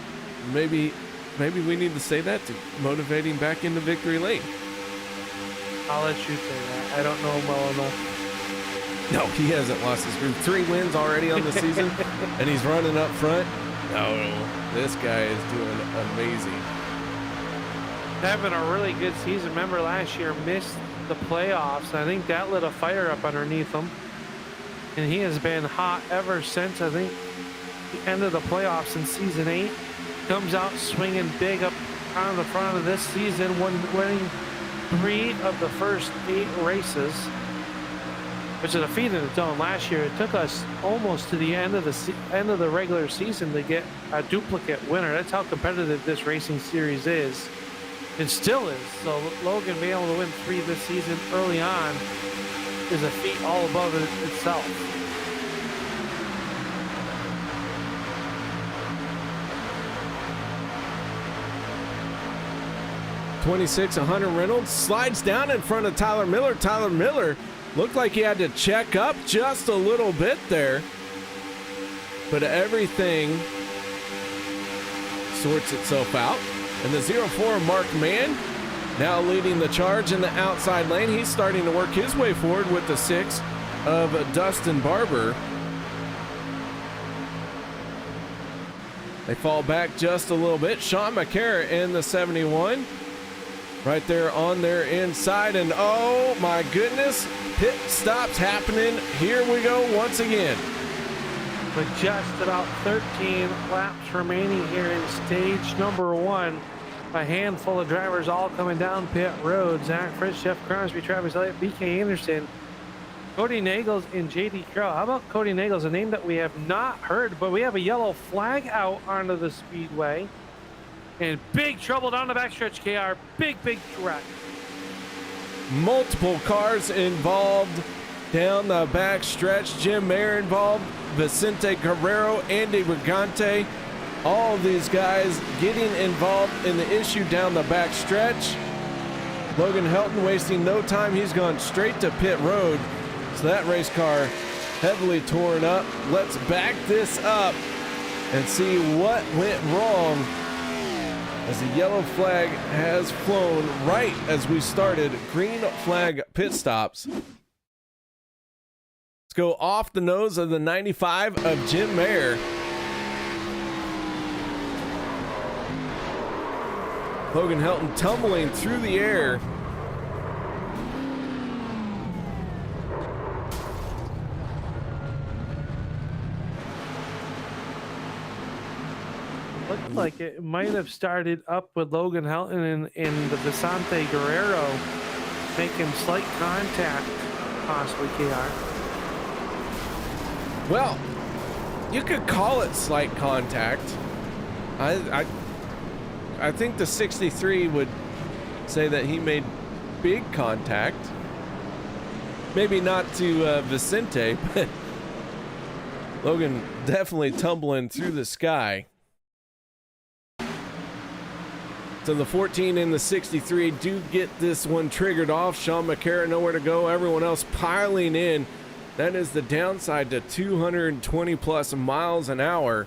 maybe we need to say that to motivate him back into victory lane. I'll let you say that. I don't know him well enough. No, he hasn't lost his groove. 3 wins already on the season, and he's running up front. No, this guy is doing amazing. Having a really good season. Remember last year missed the playoffs. I think that lit a fire up underneath him, and he has been hot ever since. I think the end of the playoffs in season 8. Comes out swinging big up on the front of this season, winning 3 of the first 8 races, which is a feat in its own. Last year, it took us almost to the end of the regular season to get a duplicate winner. That's how competitive this racing series is. It still is. So Logan being able to win 3 this season early on is a feat all above itself. 26, 100 Reynolds slides down in front of Tyler Miller. Tyler Miller looked like he had to check up just a little bit there, but everything sorts itself out. And the 04 Mark Mann now leading the charge in the outside lane. He's starting to work his way forward with the 6 of Dustin Barber. They fall back just a little bit. Sean McCarra in the 71. Right there on their inside, and oh my goodness, pit stops happening. Here we go once again. With just about 13 laps remaining here in stage number 1, a handful of drivers all coming down pit road. Zach Fritz, Jeff Crosby, Travis Elliott, BK Anderson, Cody Nagels, and JD Crow. How about Cody Nagels, a name that we have not heard, but we have a yellow flag out onto the speedway. And big trouble down the backstretch, KR. Big wreck. Multiple cars involved down the backstretch. Jim Mayer involved. Vicente Guerrero, Andy Brigante, all of these guys getting involved in the issue down the back stretch. Logan Helton wasting no time. He's gone straight to pit road. So that race car heavily torn up. Let's back this up and see what went wrong as the yellow flag has flown right as we started green flag pit stops. Let's go off the nose of the 95 of Jim Mayer. Logan Helton tumbling through the air. Looked like it might have started up with Logan Helton in the Vicente Guerrero making slight contact, possibly, KR. Well, you could call it slight contact. I think the 63 would say that he made big contact. Maybe not to Vicente, but Logan definitely tumbling through the sky. So the 14 and the 63 do get this one triggered off. Sean McCarron nowhere to go. Everyone else piling in. That is the downside to 220 plus miles an hour.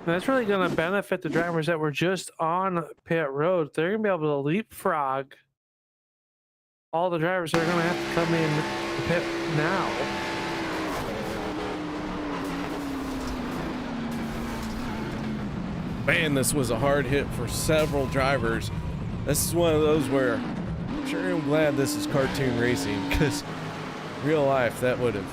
That's really going to benefit the drivers that were just on pit road. They're going to be able to leapfrog all the drivers that are going to have to come in the pit now. Man, this was a hard hit for several drivers. This is one of those where I'm sure I'm glad this is cartoon racing, because real life that would have.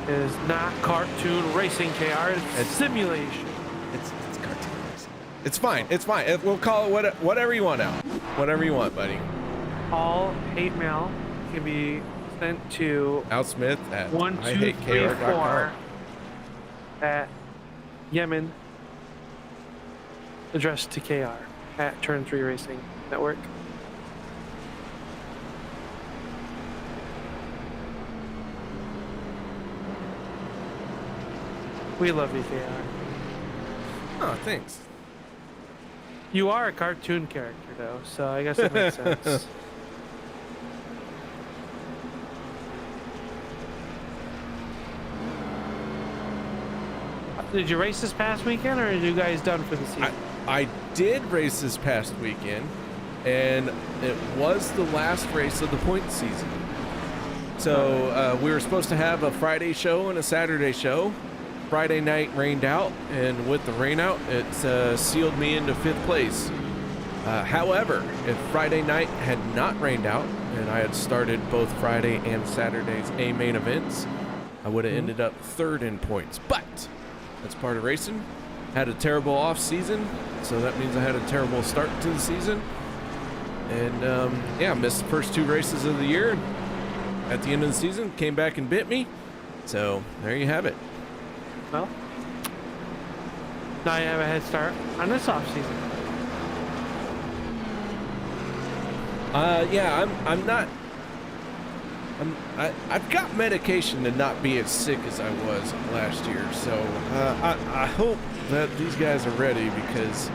It is not cartoon racing, KR. It's simulation. It's cartoon racing. It's fine. It's fine. We'll call it whatever you want now. Whatever you want, buddy. All hate mail can be sent to Outsmith at 1234 at Yemen. Addressed to KR at Turn 3 Racing Network. We love you, KR. Oh, thanks. You are a cartoon character, though, so I guess it makes sense. Did you race this past weekend, or are you guys done for the season? I did race this past weekend, and it was the last race of the point season. So we were supposed to have a Friday show and a Saturday show. Friday night rained out, and with the rain out, it sealed me into 5th place. However, if Friday night had not rained out, and I had started both Friday and Saturday's A main events, I would have ended up 3rd in points. But that's part of racing. Had a terrible off season, so that means I had a terrible start to the season. And yeah, missed the first 2 races of the year. At the end of the season, came back and bit me. So there you have it. Well, now you have a head start on this off season. Yeah, I've got medication to not be as sick as I was last year, so I hope that these guys are ready, because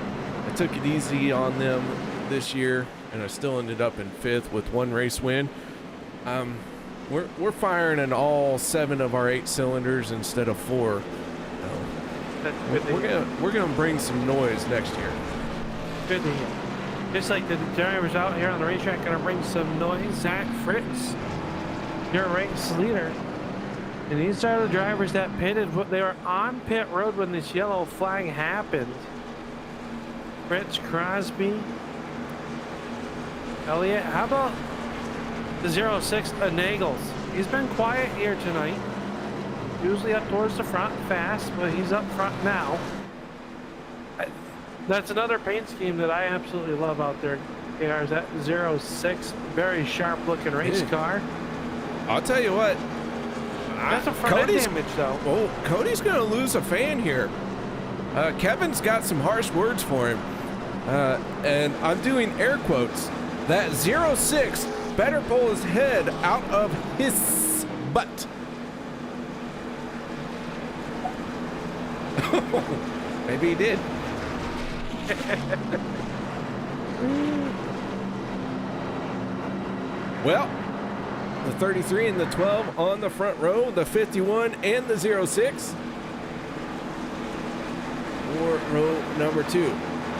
I took it easy on them this year, and I still ended up in 5th with 1 race win. We're firing in all 7 of our 8 cylinders instead of 4. We're gonna bring some noise next year. Good to hear. Just like the drivers out here on the racetrack gonna bring some noise. Zach Fritz, your race leader. And these are the drivers that pitted. They were on pit road when this yellow flag happened. Fritz, Crosby, Elliott. How about the 06 Nagels? He's been quiet here tonight. Usually up towards the front fast, but he's up front now. That's another paint scheme that I absolutely love out there. Is that 06, very sharp looking race car. I'll tell you what. That's a front end damage though. Oh, Cody's gonna lose a fan here. Kevin's got some harsh words for him. And I'm doing air quotes. That 06 better pull his head out of his butt. Maybe he did. Well, the 33 and the 12 on the front row, the 51 and the 06 for row number 2.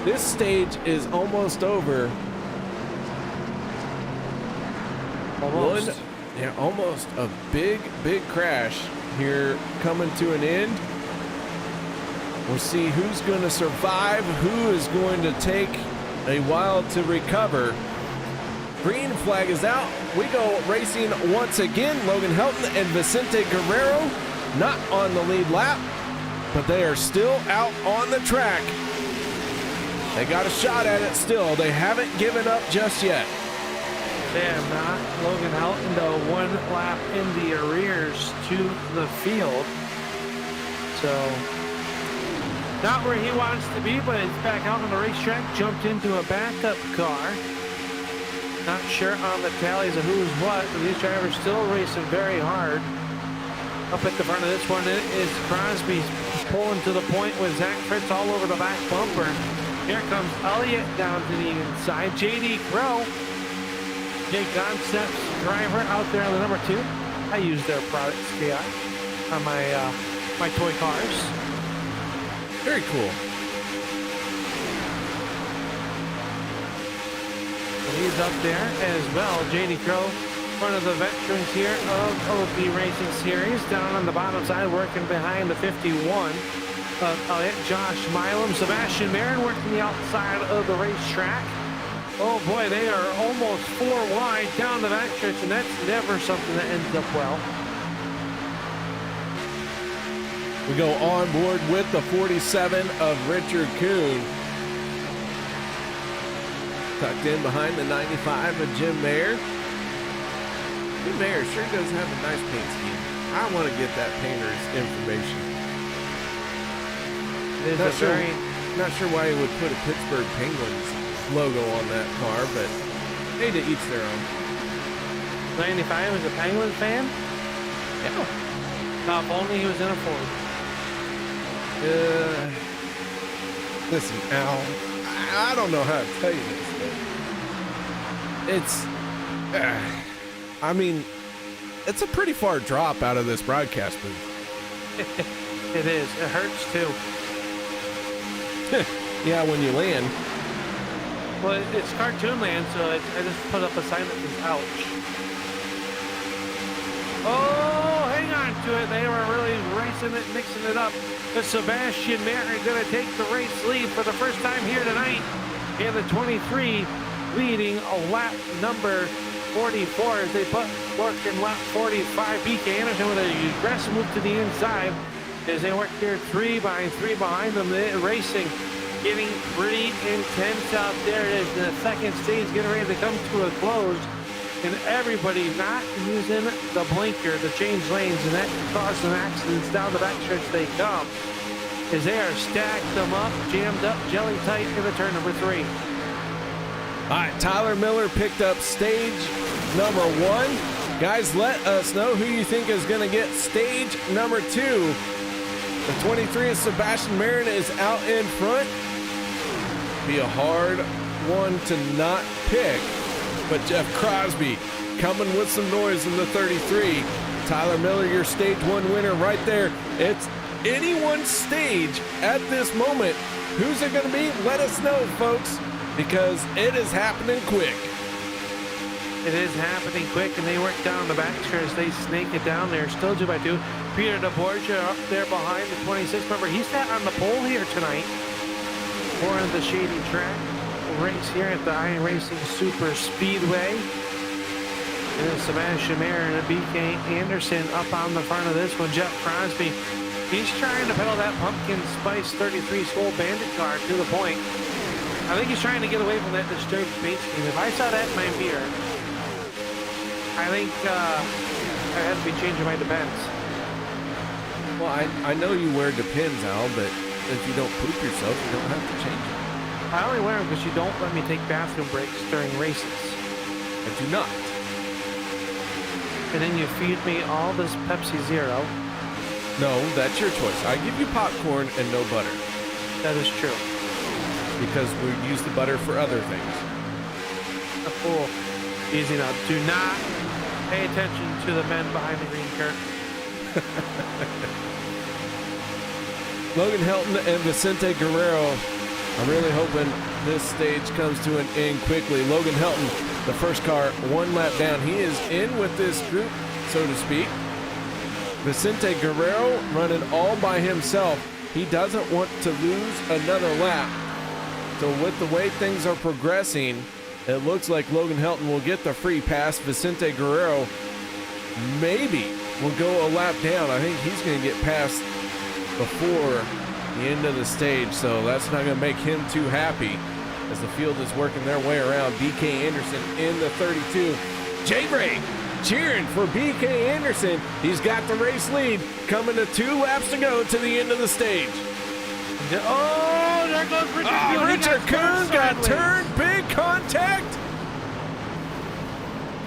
This stage is almost over. Almost. Almost a big crash here coming to an end. We'll see who's going to survive, who is going to take a while to recover. Green flag is out. We go racing once again. Logan Helton and Vicente Guerrero not on the lead lap, but they are still out on the track. They got a shot at it still. They haven't given up just yet. They have not. Logan Helton, though, 1 lap in the arrears to the field. So, not where he wants to be, but he's back out on the racetrack. Jumped into a backup car. Not sure on the tallies of who's what, but these drivers still racing very hard. Up at the front of this one is Crosby pulling to the point with Zach Fritz all over the back bumper. Here comes Elliott down to the inside. JD Crow, Jake Concepts driver out there on the number 2. I use their products, KI, on my toy cars. Very cool. He's up there as well. JD Crow, one of the veterans here of OP Racing Series, down on the bottom side, working behind the 51 of Elliott. Josh Milam, Sebastian Marin working the outside of the racetrack. Oh boy, they are almost 4 wide down the backstretch, and that's never something that ends up well. We go on board with the 47 of Richard Kuhn. Tucked in behind the 95 of Jim Mayer. Jim Mayer sure does have a nice paint scheme. I want to get that painter's information. Not sure why he would put a Pittsburgh Penguins logo on that car, but hey, to each their own. 95 was a Penguins fan? Yeah. If only he was in a Ford. Listen, Al, I don't know how to tell you this, but it's, I mean, it's a pretty far drop out of this broadcast booth. It is. It hurts too. Yeah, when you land. Well, it's cartoon land, so I just put up a sign that says ouch. Oh, hang on to it. They were really racing it, mixing it up. The Sebastian Marin going to take the race lead for the first time here tonight. And the 23 leading a lap number 44 as they put work in lap 45. BK Anderson with an aggressive move to the inside as they work here 3 by 3 behind them. They're racing, getting pretty intense out there as the second stage getting ready to come to a close. And everybody not using the blinker to change lanes, and that can cause some accidents down the backstretch they come. As they are stacked them up, jammed up, jelly tight in the turn number 3. All right, Tyler Miller picked up stage number 1. Guys, let us know who you think is going to get stage number 2. The 23 of Sebastian Marin is out in front. Be a hard one to not pick. But Jeff Crosby coming with some noise in the 33. Tyler Miller, your stage 1 winner right there. It's anyone's stage at this moment. Who's it going to be? Let us know, folks, because it is happening quick. It is happening quick, and they work down the backstretch. They snake it down there, still 2 by 2. Peter DeBorgia up there behind the 26. Remember, he sat on the pole here tonight for the Shady track race here at the iRacing Superspeedway. And then Sebastian Marin and BK Anderson up on the front of this one. Jeff Crosby, he's trying to pedal that Pumpkin Spice 33 Skull Bandit car to the point. I think he's trying to get away from that disturbed paint scheme. If I saw that in my mirror, I think I'd have to be changing my Depends. Well, I know you wear Depends, Al, but if you don't poop yourself, you don't have to change it. I only wear them because you don't let me take bathroom breaks during races. I do not. And then you feed me all this Pepsi Zero. No, that's your choice. I give you popcorn and no butter That is true. because we use the butter for other things. Oh, easy now. Do not pay attention to the men behind the green curtain. Logan Helton and Vicente Guerrero. I'm really hoping this stage comes to an end quickly. Logan Helton, the first car, 1 lap down. He is in with this group, so to speak. Vicente Guerrero running all by himself. He doesn't want to lose another lap. So with the way things are progressing, it looks like Logan Helton will get the free pass. Vicente Guerrero maybe will go a lap down. I think he's going to get past before the end of the stage, so that's not going to make him too happy as the field is working their way around. BK Anderson in the 32. J-Ray cheering for BK Anderson. He's got the race lead, coming to 2 laps to go to the end of the stage. Oh, there goes Richard Kuhn. Oh, Richard Kuhn got turned. Big contact.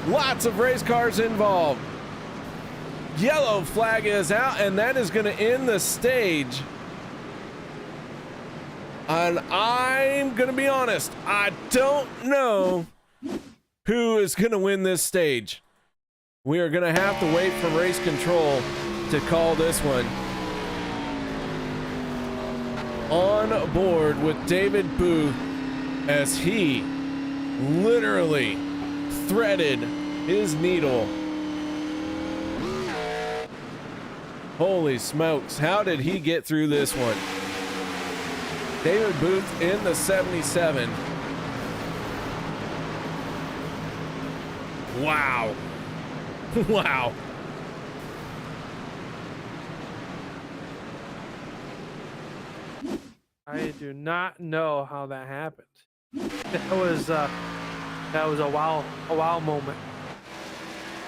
Lots of race cars involved. Yellow flag is out, and that is going to end the stage. And I'm going to be honest, I don't know who is going to win this stage. We are going to have to wait for race control to call this one. On board with David Booth as he literally threaded his needle. Holy smokes, how did he get through this one? David Booth in the 77. Wow. Wow. I do not know how that happened. That was a wow moment.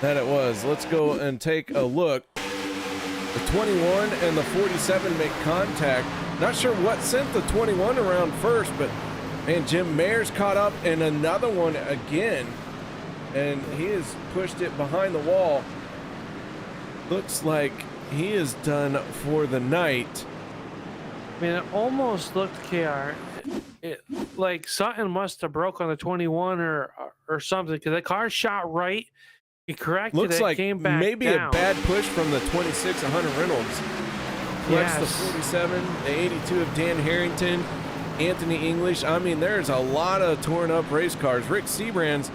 That it was. Let's go and take a look. The 21 and the 47 make contact. Not sure what sent the 21 around first, but man, Jim Mayer's caught up in another one again, and he has pushed it behind the wall. Looks like he is done for the night. I mean, it almost looked, KR, it like something must have broke on the 21 or something, because the car shot right. He corrected Looks it, like came back maybe down. a bad push from the 26 of Hunter Reynolds. Flex the 47, the 82 of Dan Harrington, Anthony English. I mean, there's a lot of torn up race cars. Rick Seabrand's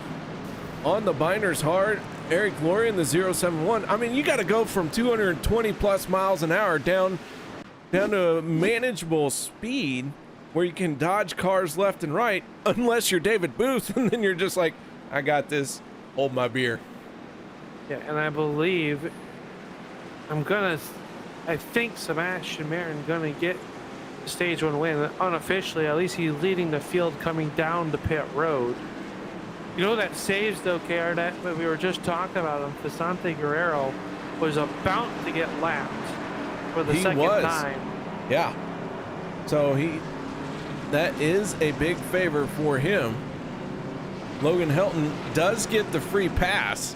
on the binders hard. Eric Lorian, the 071. I mean, you got to go from 220 plus miles an hour down to a manageable speed where you can dodge cars left and right, unless you're David Booth, and then you're just like, I got this, hold my beer. Yeah, and I believe I think Sebastian Marin gonna get the stage 1 win. Unofficially, at least he's leading the field coming down the pit road. You know that saves though, KR, that we were just talking about him. Vicente Guerrero was about to get lapped for the second time. Yeah. So that is a big favor for him. Logan Helton does get the free pass.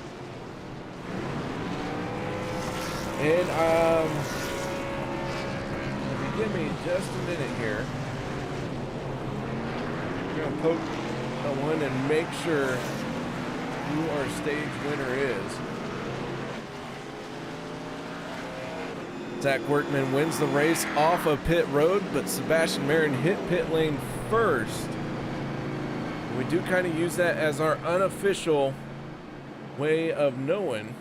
And if you give me just a minute here, I'm gonna poke one and make sure who our stage winner is. Zach Workman wins the race off of pit road, but Sebastian Marin hit pit lane first. We do kind of use that as our unofficial way of knowing.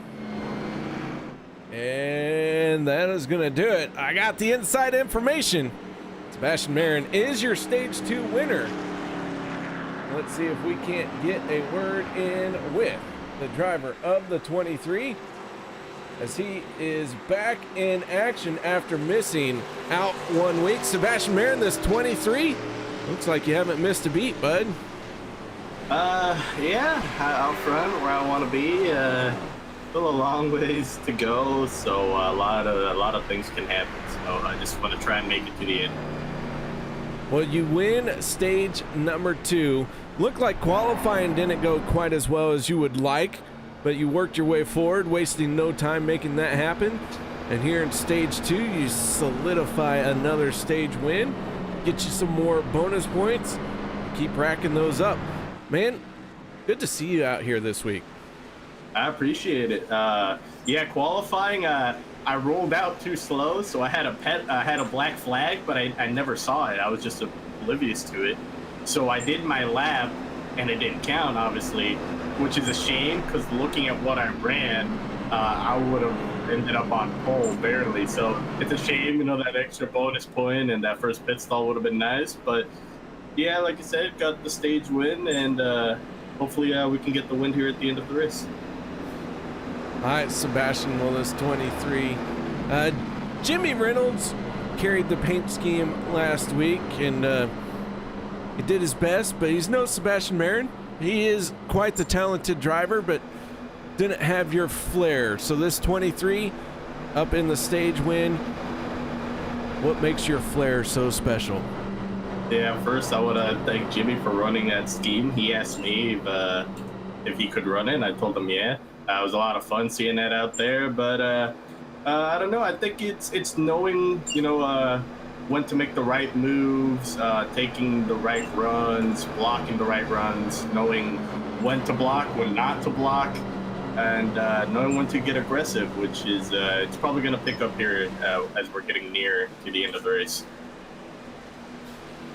And that is going to do it. I got the inside information. Sebastian Marin is your stage 2 winner. Let's see if we can't get a word in with the driver of the 23, as he is back in action after missing out 1 week. Sebastian Marin, this 23, looks like you haven't missed a beat, bud. Yeah, out front where I want to be. Still a long ways to go, so a lot of things can happen. So I just want to try and make it to the end. Well, you win stage number 2. Looked like qualifying didn't go quite as well as you would like, but you worked your way forward, wasting no time making that happen. And here in stage 2, you solidify another stage win, get you some more bonus points, keep racking those up. Man, good to see you out here this week. I appreciate it. Yeah, qualifying, I rolled out too slow, so I had a black flag, but I never saw it. I was just oblivious to it. So I did my lap, and it didn't count, obviously, which is a shame, because looking at what I ran, I would have ended up on pole barely. So it's a shame, you know, that extra bonus point and that first pit stall would have been nice. But yeah, like I said, got the stage win, and hopefully we can get the win here at the end of the race. All right, Sebastian Willis, 23. Jimmy Reynolds carried the paint scheme last week, and he did his best, but he's no Sebastian Marin. He is quite the talented driver, but didn't have your flair. So this 23 up in the stage win, what makes your flair so special? Yeah, first I want to thank Jimmy for running that scheme. He asked me if he could run it, and I told him yeah. It was a lot of fun seeing that out there, but I don't know. I think it's knowing, you know, when to make the right moves, taking the right runs, blocking the right runs, knowing when to block, when not to block, and knowing when to get aggressive, which is it's probably going to pick up here as we're getting near to the end of the race.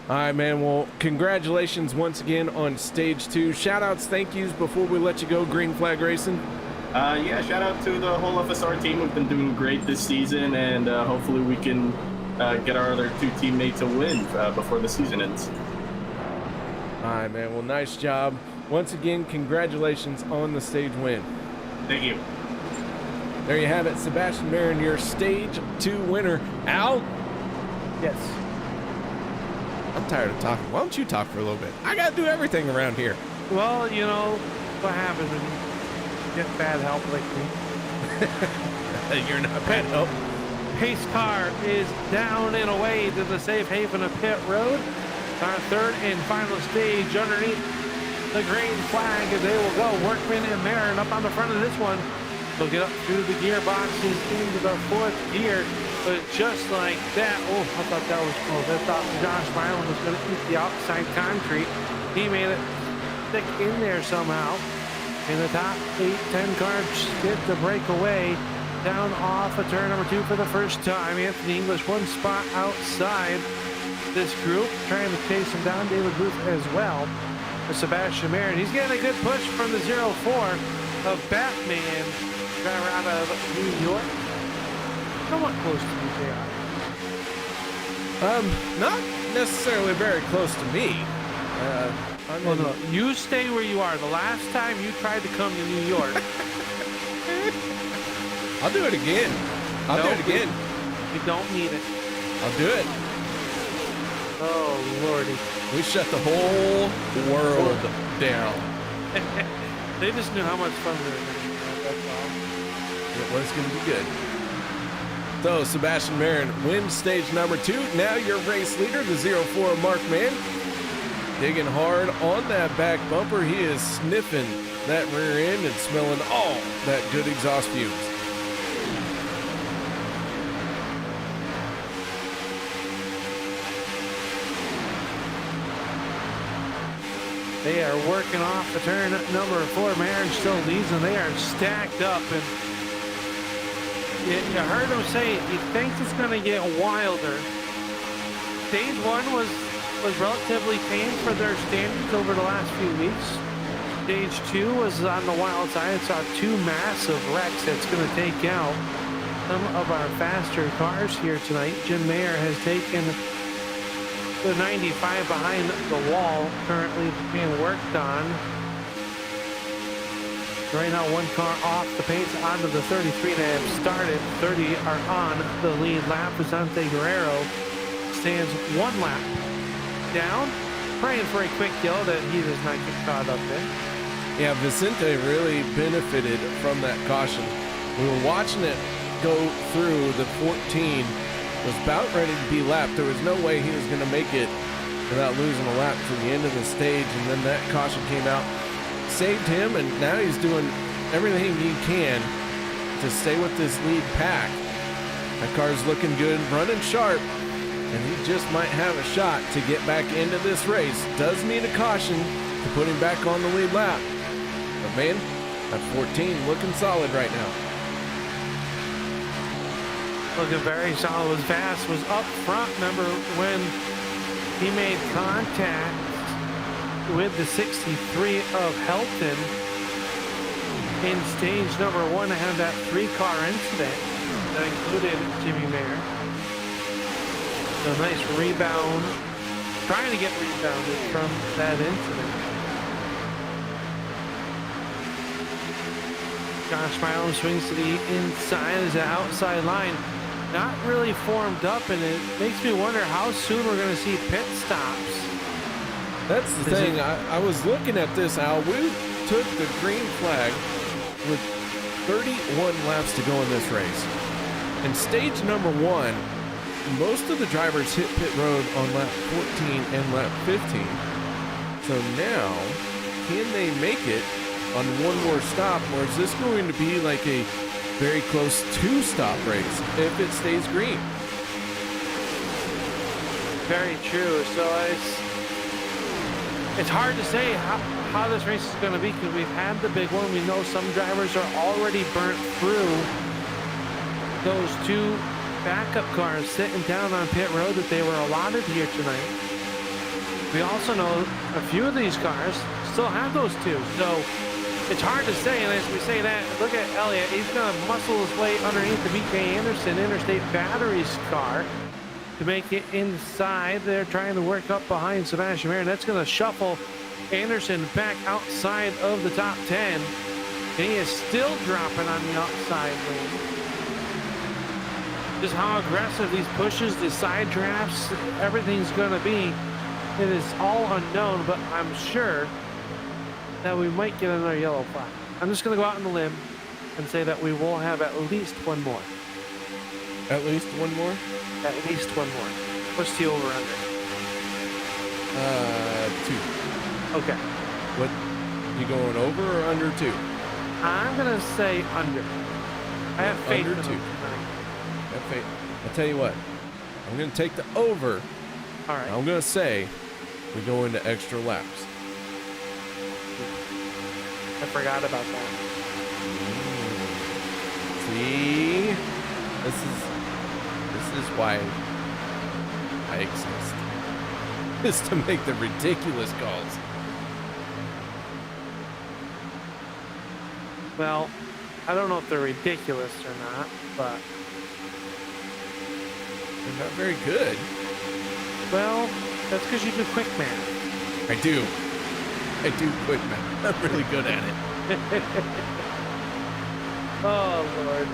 All right, man. Well, congratulations once again on stage 2. Shout outs, thank yous before we let you go, Green Flag Racing. Yeah, shout out to the whole FSR team. We've been doing great this season, and hopefully we can get our other 2 teammates a win before the season ends. All right, man. Well, nice job. Once again, congratulations on the stage win. Thank you. There you have it, Sebastian Marin, your stage 2 winner. Al? Yes. I'm tired of talking. Why don't you talk for a little bit? I got to do everything around here. Well, you know what happens when you get bad help like me. You're not bad help. Pace car is down and away to the safe haven of pit road. Our third and final stage underneath the green flag, and they will go. Workman and Marin up on the front of this one. They'll get up through the gearboxes into the 4th gear, but just like that, oh, I thought that was close. I thought Josh Mylan was going to eat the outside concrete. He made it stick in there somehow. In the top 8-10 cars get the breakaway down off of turn number 2 for the first time. Anthony English 1 spot outside this group, trying to chase him down. David Booth as well. For Sebastian Marin, he's getting a good push from the 04 of Batman, driver out of New York. Somewhat close to me, JR. Not necessarily very close to me. Well, no, you stay where you are. The last time you tried to come to New York. I'll do it again. I'll do it again. You don't need it. I'll do it. Oh, Lordy. We shut the whole world down. They just knew how much fun they were going to have, that's all. It was going to be good. So, Sebastian Marin wins stage number 2. Now your race leader, the 04 Mark Mann, digging hard on that back bumper. He is sniffing that rear end and smelling all that good exhaust fumes. They are working off the turn number 4. Marin still leads, and they are stacked up. And you heard him say he thinks it's going to get wilder. Stage 1 was relatively tame for their standards over the last few weeks. Stage 2 was on the wild side. It saw 2 massive wrecks that's going to take out some of our faster cars here tonight. Jim Mayer has taken the 95 behind the wall, currently being worked on. Right now, 1 car off the pace onto the 33 that have started. 30 are on the lead lap. Vicente Guerrero stands 1 lap down, praying for a quick kill that he does not get caught up in. Yeah, Vicente really benefited from that caution. We were watching it go through the 14. Was about ready to be lapped. There was no way he was going to make it without losing a lap to the end of the stage, and then that caution came out, saved him, and now he's doing everything he can to stay with this lead pack That car's looking good, running sharp, and he just might have a shot to get back into this race. Does need a caution to put him back on the lead lap. But man, that 14 looking solid right now. Looking very solid. Was fast, was up front. Remember when he made contact with the 63 of Helton in stage number 1. I had that 3-car incident that included Jimmy Mayer. A nice rebound, trying to get rebounded from that incident. Josh Milam swings to the inside as an outside line. Not really formed up, and it makes me wonder how soon we're going to see pit stops. That's the thing. I was looking at this, Al. We took the green flag with 31 laps to go in this race. In stage number 1, most of the drivers hit pit road on lap 14 and lap 15. So now, can they make it on one more stop, or is this going to be like a very close 2-stop race if it stays green? Very true. So it's hard to say how this race is going to be, because we've had the big one. We know some drivers are already burnt through those 2 backup cars sitting down on pit road that they were allotted here tonight. We also know a few of these cars still have those 2. So it's hard to say, and as we say that, look at Elliott. He's going to muscle his way underneath the BK Anderson Interstate Batteries car to make it inside. They're trying to work up behind Sebastian Mayer, and that's going to shuffle Anderson back outside of the top 10. And he is still dropping on the outside lane. Just how aggressive these pushes, the side drafts, everything's going to be. It is all unknown, but I'm sure that we might get another yellow flag. I'm just going to go out on the limb and say that we will have at least one more. At least one more? At least one more. What's the over-under? 2. Okay. What, you going over or under 2? I'm going to say under. I have faith under in 2. them. I'll tell you what, I'm going to take the over. All right. I'm going to say we go into extra laps. I forgot about that. See, this is why I exist. Is to make the ridiculous calls. Well, I don't know if they're ridiculous or not, but they're not very good. Well, that's because you do quick math. I do quick math. I'm really good at it. Oh, Lord.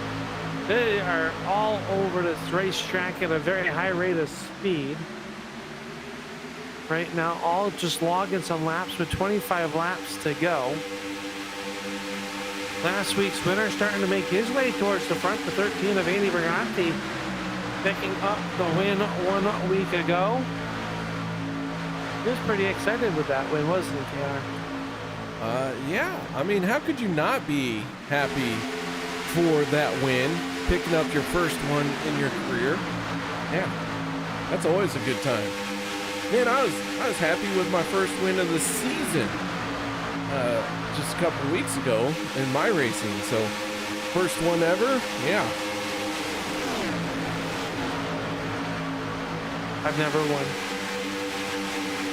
They are all over this racetrack at a very high rate of speed. Right now, all just logging some laps with 25 laps to go. Last week's winner starting to make his way towards the front, the 13 of Andy Briganti, picking up the win 1 week ago. He was pretty excited with that win, wasn't he, KR? Yeah. I mean, how could you not be happy for that win, picking up your first one in your career? Yeah, that's always a good time. Man, I was happy with my first win of the season just a couple weeks ago in my racing. So, first one ever, yeah. I've never won.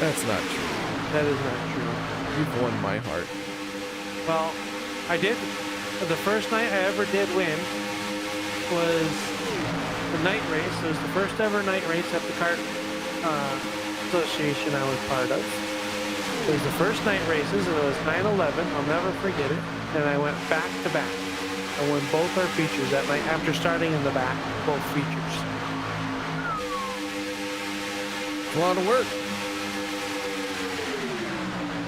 That's not true. That is not true. You've won my heart. Well, I did. The first night I ever did win was the night race. It was the first ever night race at the kart association I was part of. It was the first night races, and it was 9/11. I'll never forget it. And I went back to back. I won both our features that night after starting in the back, both features. It's a lot of work.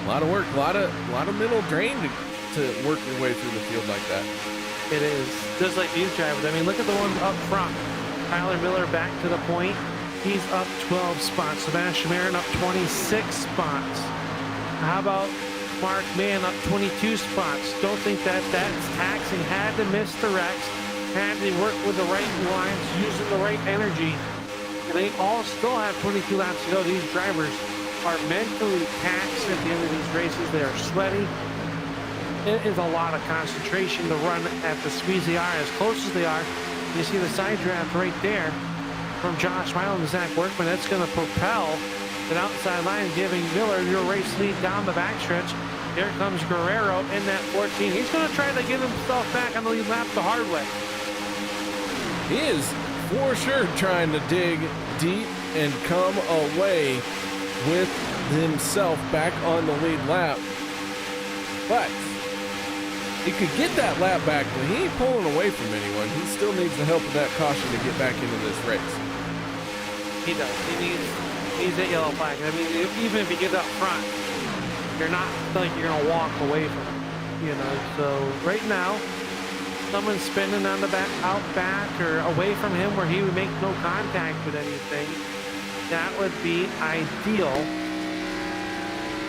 A lot of work, a lot of mental drain to work your way through the field like that. It is. Just like these drivers. I mean, look at the ones up front. Tyler Miller back to the point. He's up 12 spots. Sebastian Marin up 26 spots. How about Mark Mann up 22 spots? Don't think that that's taxing. Had to miss the wrecks. had to work with the right lines, using the right energy, and they all still have 22 laps to go. These drivers are mentally taxed at the end of these races. They are sweaty. It is a lot of concentration to run at the speeds they are, as close as they are. You see the side draft right there from Josh Milo and Zach Workman. That's going to propel the outside line, giving Miller your race lead down the backstretch. Here comes Guerrero in that 14. He's going to try to get himself back on the lead lap the hard way. He is for sure trying to dig deep and come away with himself back on the lead lap. But he could get that lap back, but he ain't pulling away from anyone. He still needs the help of that caution to get back into this race. He does. He needs that yellow flag. I mean, even if you get up front, you're not like you're gonna walk away from him, you know. So right now, someone's spinning on the back, out back, or away from him where he would make no contact with anything. That would be ideal.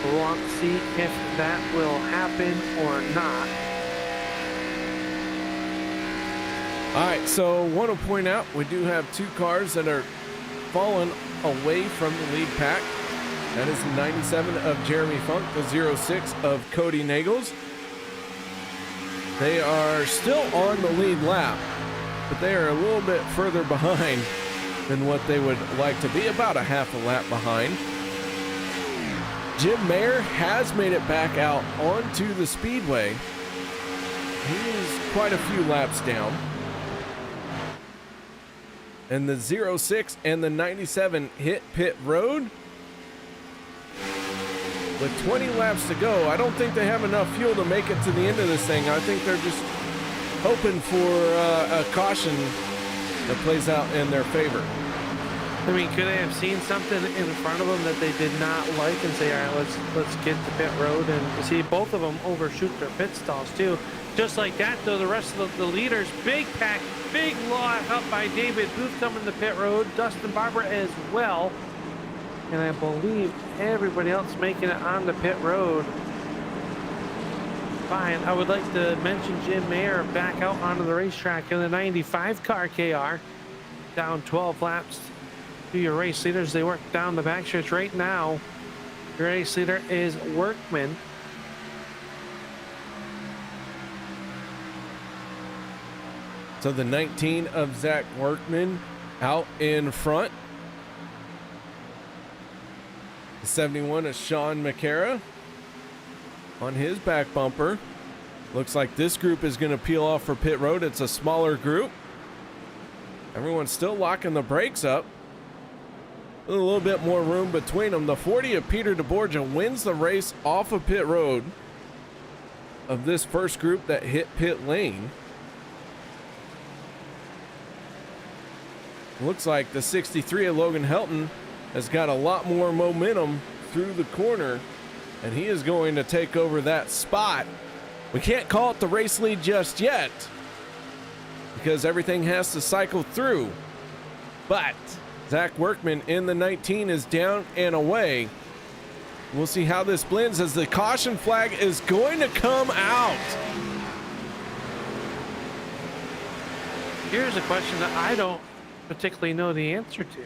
We'll see if that will happen or not. All right, so want to point out we do have two cars that are falling away from the lead pack. That is the 97 of Jeremy Funk, the 06 of Cody Nagels. They are still on the lead lap, but they are a little bit further behind than what they would like to be, about a half a lap behind. Jim Mayer has made it back out onto the speedway. He is quite a few laps down. And the 06 and the 97 hit pit road. With 20 laps to go, I don't think they have enough fuel to make it to the end of this thing. I think they're just hoping for a caution that plays out in their favor. I mean, could they have seen something in front of them that they did not like and say, all right, let's get to pit road? And you see both of them overshoot their pit stalls too. Just like that, though, the rest of the leaders, big pack, big loss up by David Booth coming to pit road, Dustin Barber as well. And I believe everybody else making it on the pit road. Fine. I would like to mention Jim Mayer back out onto the racetrack in the 95 car KR. Down 12 laps to your race leaders. They work down the backstretch right now. Your race leader is Workman. So the 19 of Zach Workman out in front. The 71 of Sean McCara on his back bumper. Looks like this group is going to peel off for pit road. It's a smaller group. Everyone's still locking the brakes up. A little bit more room between them. The 40 of Peter DeBorgia wins the race off of pit road of this first group that hit pit lane. Looks like the 63 of Logan Helton has got a lot more momentum through the corner, and he is going to take over that spot. We can't call it the race lead just yet because everything has to cycle through. But Zach Workman in the 19 is down and away. We'll see how this blends as the caution flag is going to come out. Here's a question that I don't particularly know the answer to.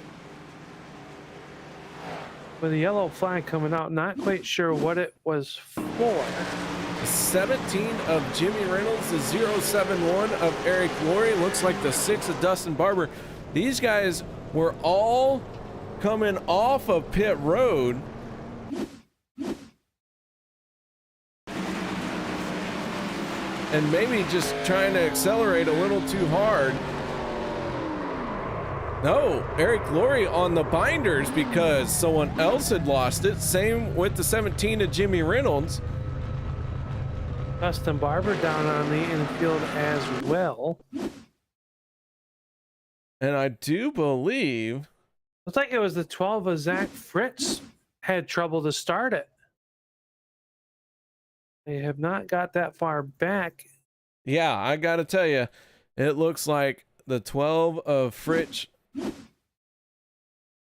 With the yellow flag coming out, not quite sure what it was for. The 17 of Jimmy Reynolds, the 071 of Eric Laurie, looks like the 6 of Dustin Barber. These guys were all coming off of pit road. And maybe just trying to accelerate a little too hard. No, Eric Laurie on the binders because someone else had lost it. Same with the 17 of Jimmy Reynolds. Dustin Barber down on the infield as well. And I do believe... Looks like it was the 12 of Zach Fritz had trouble to start it. They have not got that far back. Yeah, I got to tell you, it looks like the 12 of Fritz...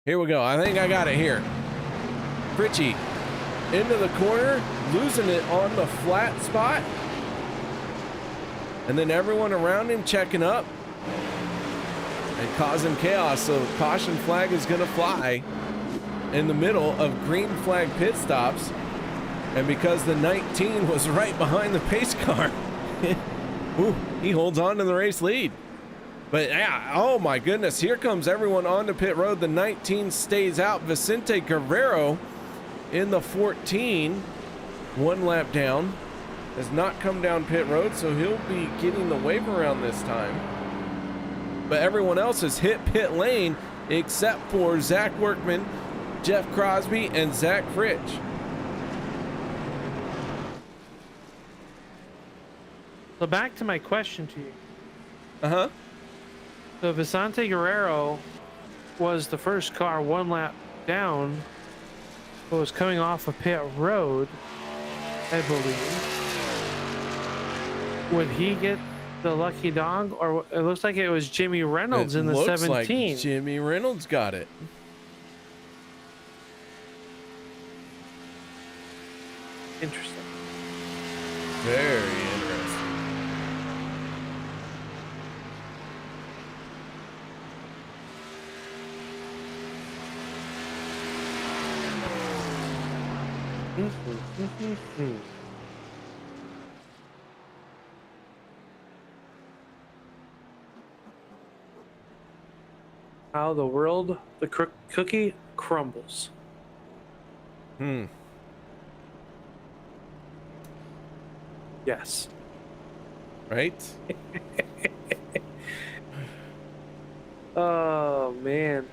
Here we go. I think I got it here. Fritchie into the corner, losing it on the flat spot. And then everyone around him checking up. and causing chaos. So caution flag is going to fly in the middle of green flag pit stops. And because the 19 was right behind the pace car, ooh, he holds on to the race lead. But yeah, oh my goodness, here comes everyone onto pit road. The 19 stays out. Vicente Guerrero in the 14, 1 lap down, has not come down pit road, so he'll be getting the wave around this time. But everyone else has hit pit lane except for Zach Workman, Jeff Crosby, and Zach Fritsch. So back to my question to you. Uh-huh. So Vicente Guerrero was the first car 1 lap down, but was coming off of pit road, I believe. Would he get the lucky dog, or it looks like it was Jimmy Reynolds in the 17? Like Jimmy Reynolds got it. Interesting. Very interesting. How the world, the cookie crumbles. Yes. Right? Oh man.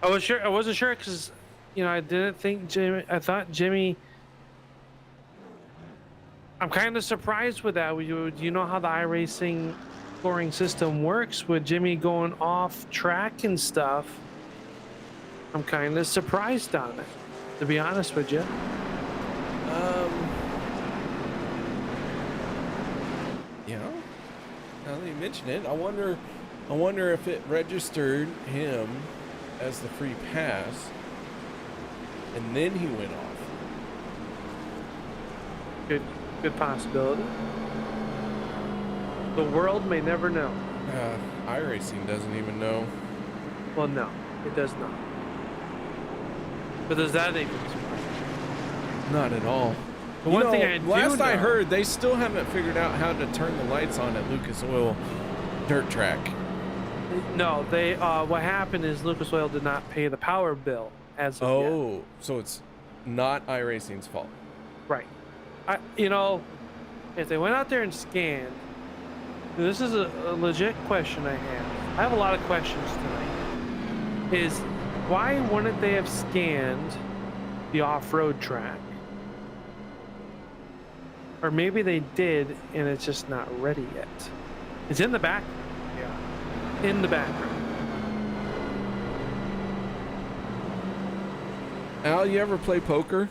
I wasn't sure because, you know, I didn't think Jimmy. I thought Jimmy. I'm kind of surprised with that. You know how the iRacing scoring system works with Jimmy going off track and stuff. I'm kind of surprised on it, to be honest with you. Yeah. Now that you mention it, I wonder if it registered him as the free pass, and then he went off. Good possibility. The world may never know. iRacing doesn't even know. Well, no, it does not. But does that even surprise you? Not at all. The one thing I do last I know- heard, they still haven't figured out how to turn the lights on at Lucas Oil dirt track. No, they. What happened is Lucas Oil did not pay the power bill as of yet. Oh, so it's not iRacing's fault. Right. You know, if they went out there and scanned, this is a legit question I have. I have a lot of questions tonight. Is why wouldn't they have scanned the off-road track? Or maybe they did and it's just not ready yet. It's in the background. Yeah. In the background. Al, you ever play poker?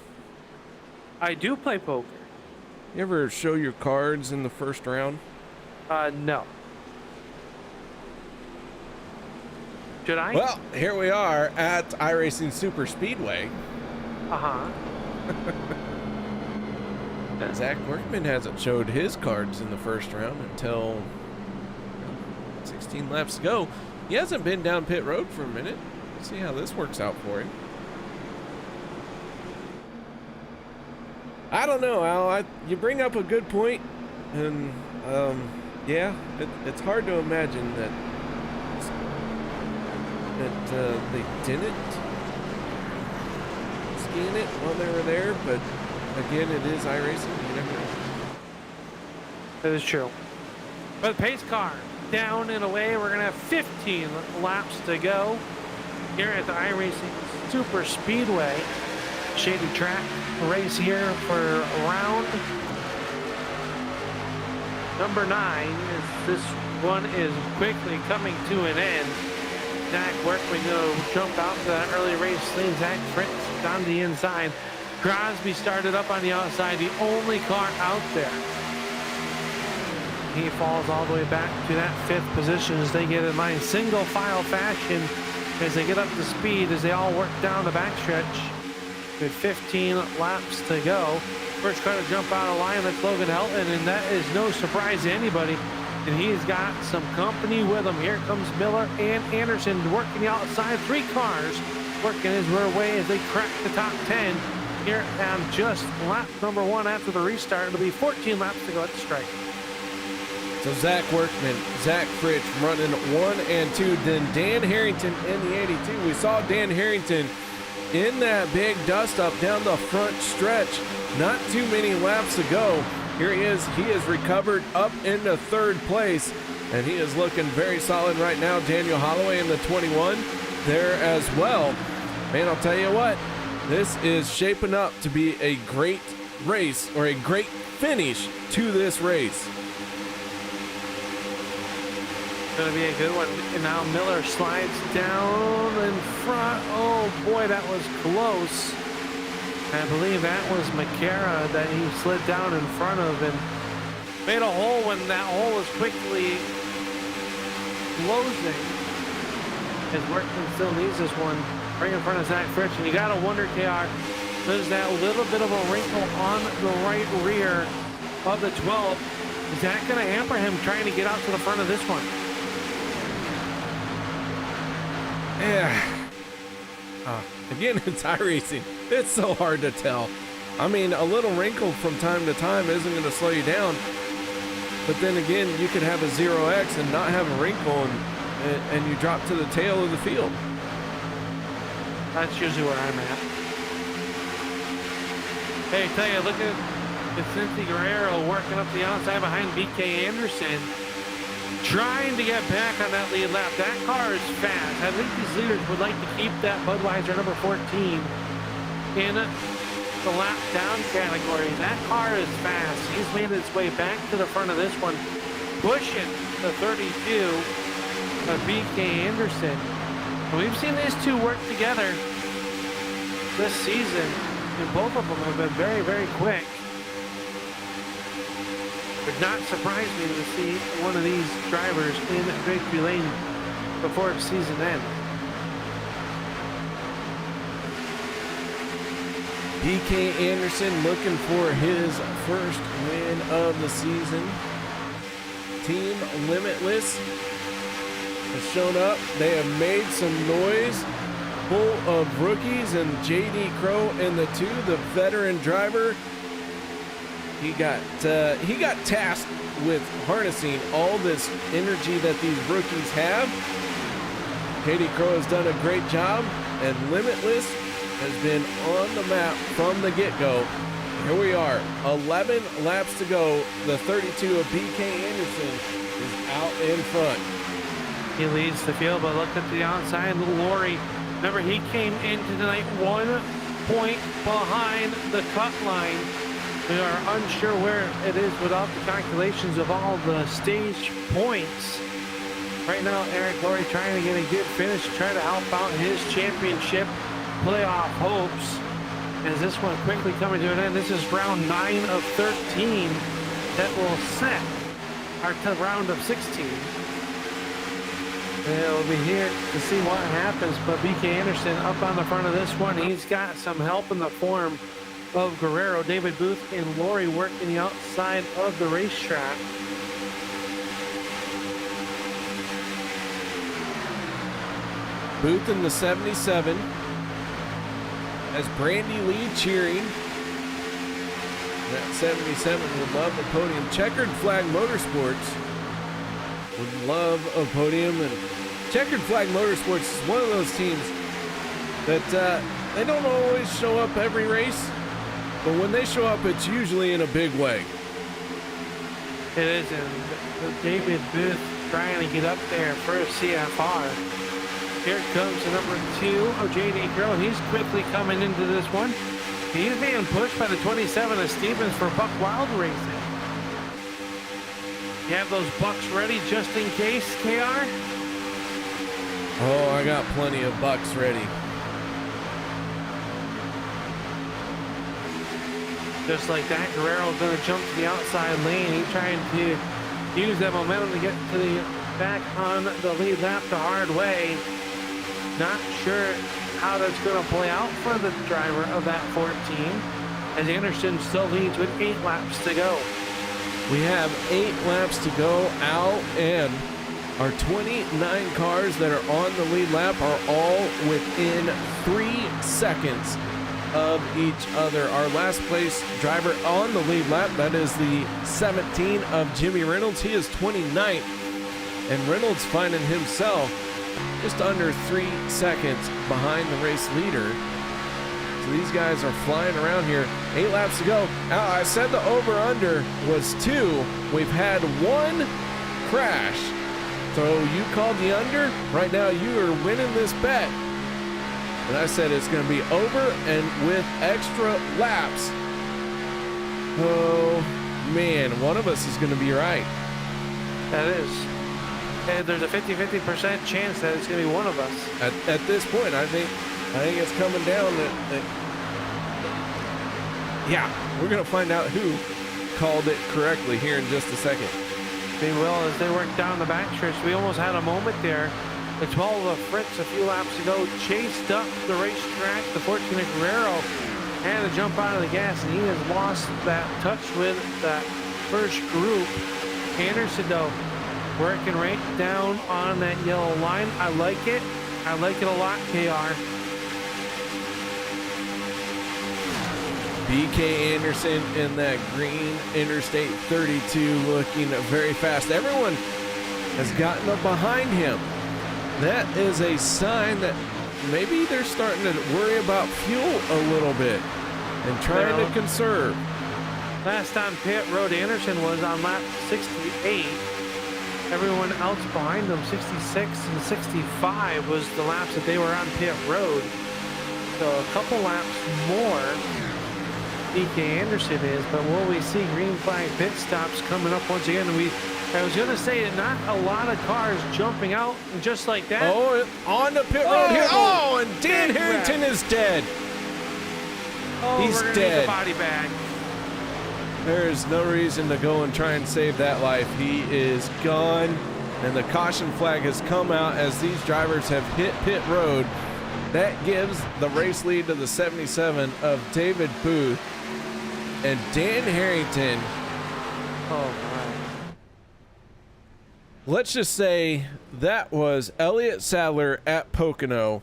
I do play poker. You ever show your cards in the first round? No. Should I? Well, here we are at iRacing Superspeedway. Uh-huh. Zach Workman hasn't showed his cards in the first round until 16 laps to go. He hasn't been down pit road for a minute. Let's see how this works out for him. I don't know, Al. You bring up a good point, and yeah, it's hard to imagine that they didn't scan it while they were there, but again, it is iRacing. You never know. That is true. But the pace car down and away. We're gonna have 15 laps to go here at the iRacing Superspeedway Shady track race here for round number 9. This one is quickly coming to an end. Zach Workman go jump out to that early race lead. Zach Fritz on the inside. Crosby started up on the outside, the only car out there. He falls all the way back to that 5th position as they get in line, single file fashion as they get up to speed as they all work down the backstretch. Good 15 laps to go. First car to jump out of line, that's Logan Helton, and that is no surprise to anybody. and he's got some company with him. Here comes Miller and Anderson working the outside. 3 cars working his way as they crack the top 10 here on just lap number 1 after the restart. It'll be 14 laps to go at the strike. So Zach Workman, Zach Fritsch running 1 and 2. Then Dan Harrington in the 82. We saw Dan Harrington in that big dust up down the front stretch. Not too many laps to go. Here he is. He has recovered up into 3rd place, and he is looking very solid right now. Daniel Holloway in the 21 there as well. Man, I'll tell you what, this is shaping up to be a great race, or a great finish to this race. Going to be a good one. And now Miller slides down in front. Oh boy, that was close. I believe that was McCara that he slid down in front of and made a hole when that hole was quickly closing. His Workman still needs this one right in front of Zach Fritsch. And you got to wonder, KR, there's that little bit of a wrinkle on the right rear of the 12. Is that going to hamper him trying to get out to the front of this one? Yeah. Again, it's iRacing. It's so hard to tell. I mean, a little wrinkle from time to time isn't going to slow you down. But then again, you could have a 0X and not have a wrinkle, and you drop to the tail of the field. That's usually where I'm at. Hey, tell you, look at Vicente Guerrero working up the outside behind BK Anderson, trying to get back on that lead lap. That car is fast. I think these leaders would like to keep that Budweiser number 14 in the lap down category. That car is fast. He's made his way back to the front of this one, pushing the 32 of BK Anderson. And we've seen these two work together this season, and both of them have been very, very quick. Would not surprise me to see one of these drivers in victory lane before the season ends. BK Anderson looking for his first win of the season. Team Limitless has shown up. They have made some noise, full of rookies, and JD Crow in the 2, the veteran driver. He got tasked with harnessing all this energy that these rookies have. JD Crow has done a great job, and Limitless has been on the map from the get-go. Here we are, 11 laps to go. The 32 of BK Anderson is out in front. He leads the field, but look at the outside. Laurie, remember, he came into tonight 1 point behind the cut line. We are unsure where it is without the calculations of all the stage points. Right now, Eric Laurie trying to get a good finish, try to help out his championship playoff hopes. As this one quickly coming to an end, this is round 9 of 13 that will set our round of 16. We'll be here to see what happens, but BK Anderson up on the front of this one. He's got some help in the form of Guerrero, David Booth, and Laurie working the outside of the racetrack. Booth in the 77 as Brandy Lee cheering. That 77 would love the podium. Checkered Flag Motorsports would love a podium, and Checkered Flag Motorsports is one of those teams that they don't always show up every race, but when they show up, it's usually in a big way. It is, and David Booth trying to get up there for CFR. Here comes the number 2 of JD Crow. He's quickly coming into this one. He's being pushed by the 27 of Stevens for Buck Wild Racing. You have those bucks ready just in case, KR? Oh, I got plenty of bucks ready. Just like that, Guerrero's going to jump to the outside lane. He's trying to use that momentum to get to the back on the lead lap the hard way. Not sure how that's going to play out for the driver of that 14, as Anderson still leads with 8 laps to go. We have 8 laps to go out, and our 29 cars that are on the lead lap are all within 3 seconds of each other. Our last place driver on the lead lap, that is the 17 of Jimmy Reynolds. He is 29th, and Reynolds finding himself just under 3 seconds behind the race leader. So these guys are flying around here. 8 laps to go. Now, I said the over-under was 2. We've had 1 crash. So you called the under. Right now, you are winning this bet. And I said it's going to be over and with extra laps. Oh, man, one of us is going to be right. That is. And there's a 50-50% chance that it's going to be one of us. At this point, I think it's coming down. Yeah, we're going to find out who called it correctly here in just a second. They will as they work down the backstretch. We almost had a moment there. The 12 of Fritz a few laps ago chased up the racetrack. The 14 of Guerrero had to jump out of the gas, and he has lost that touch with that first group. Anderson, though, working right down on that yellow line. I like it. I like it a lot, KR. BK Anderson in that green Interstate 32 looking very fast. Everyone has gotten up behind him. That is a sign that maybe they're starting to worry about fuel a little bit and trying to conserve. Last on pit road, Anderson was on lap 68. Everyone else behind them, 66 and 65 was the laps that they were on pit road. So a couple laps more BK Anderson is, but will we see green flag pit stops coming up once again? I was going to say that not a lot of cars jumping out just like that. Oh, on the pit road here. Oh, and Dan Harrington is dead. Oh, he's we're gonna dead. need the body bag. There is no reason to go and try and save that life. He is gone, and the caution flag has come out as these drivers have hit pit road. That gives the race lead to the 77 of David Booth and Dan Harrington. Oh, my. Let's just say that was Elliott Sadler at Pocono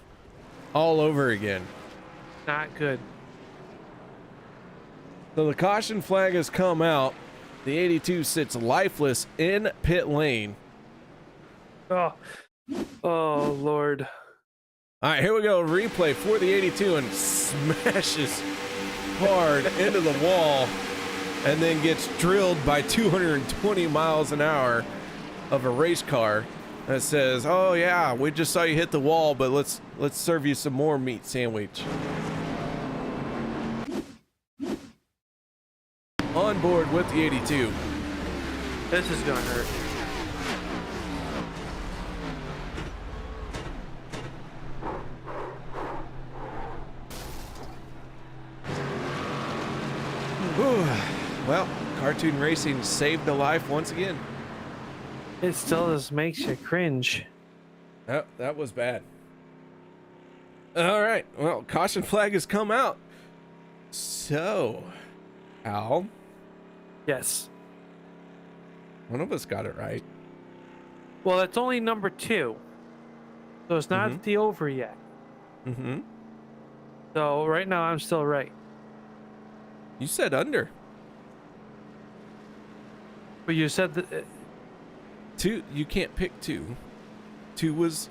all over again. Not good. So the caution flag has come out. The 82 sits lifeless in pit lane. Oh, Lord. All right, here we go. Replay for the 82 and smashes hard into the wall and then gets drilled by 220 miles an hour of a race car that says, oh yeah, we just saw you hit the wall, but let's serve you some more meat sandwich. On board with the 82. This is gonna hurt. Well, cartoon racing saved a life once again. It still just makes you cringe. Oh, that was bad. All right. Well, caution flag has come out. So, Al, Yes. one of us got it right. Well, it's only number 2. So it's not the over yet. Mm-hmm. So right now I'm still right. You said under. But you said that 2, you can't pick 2. 2 was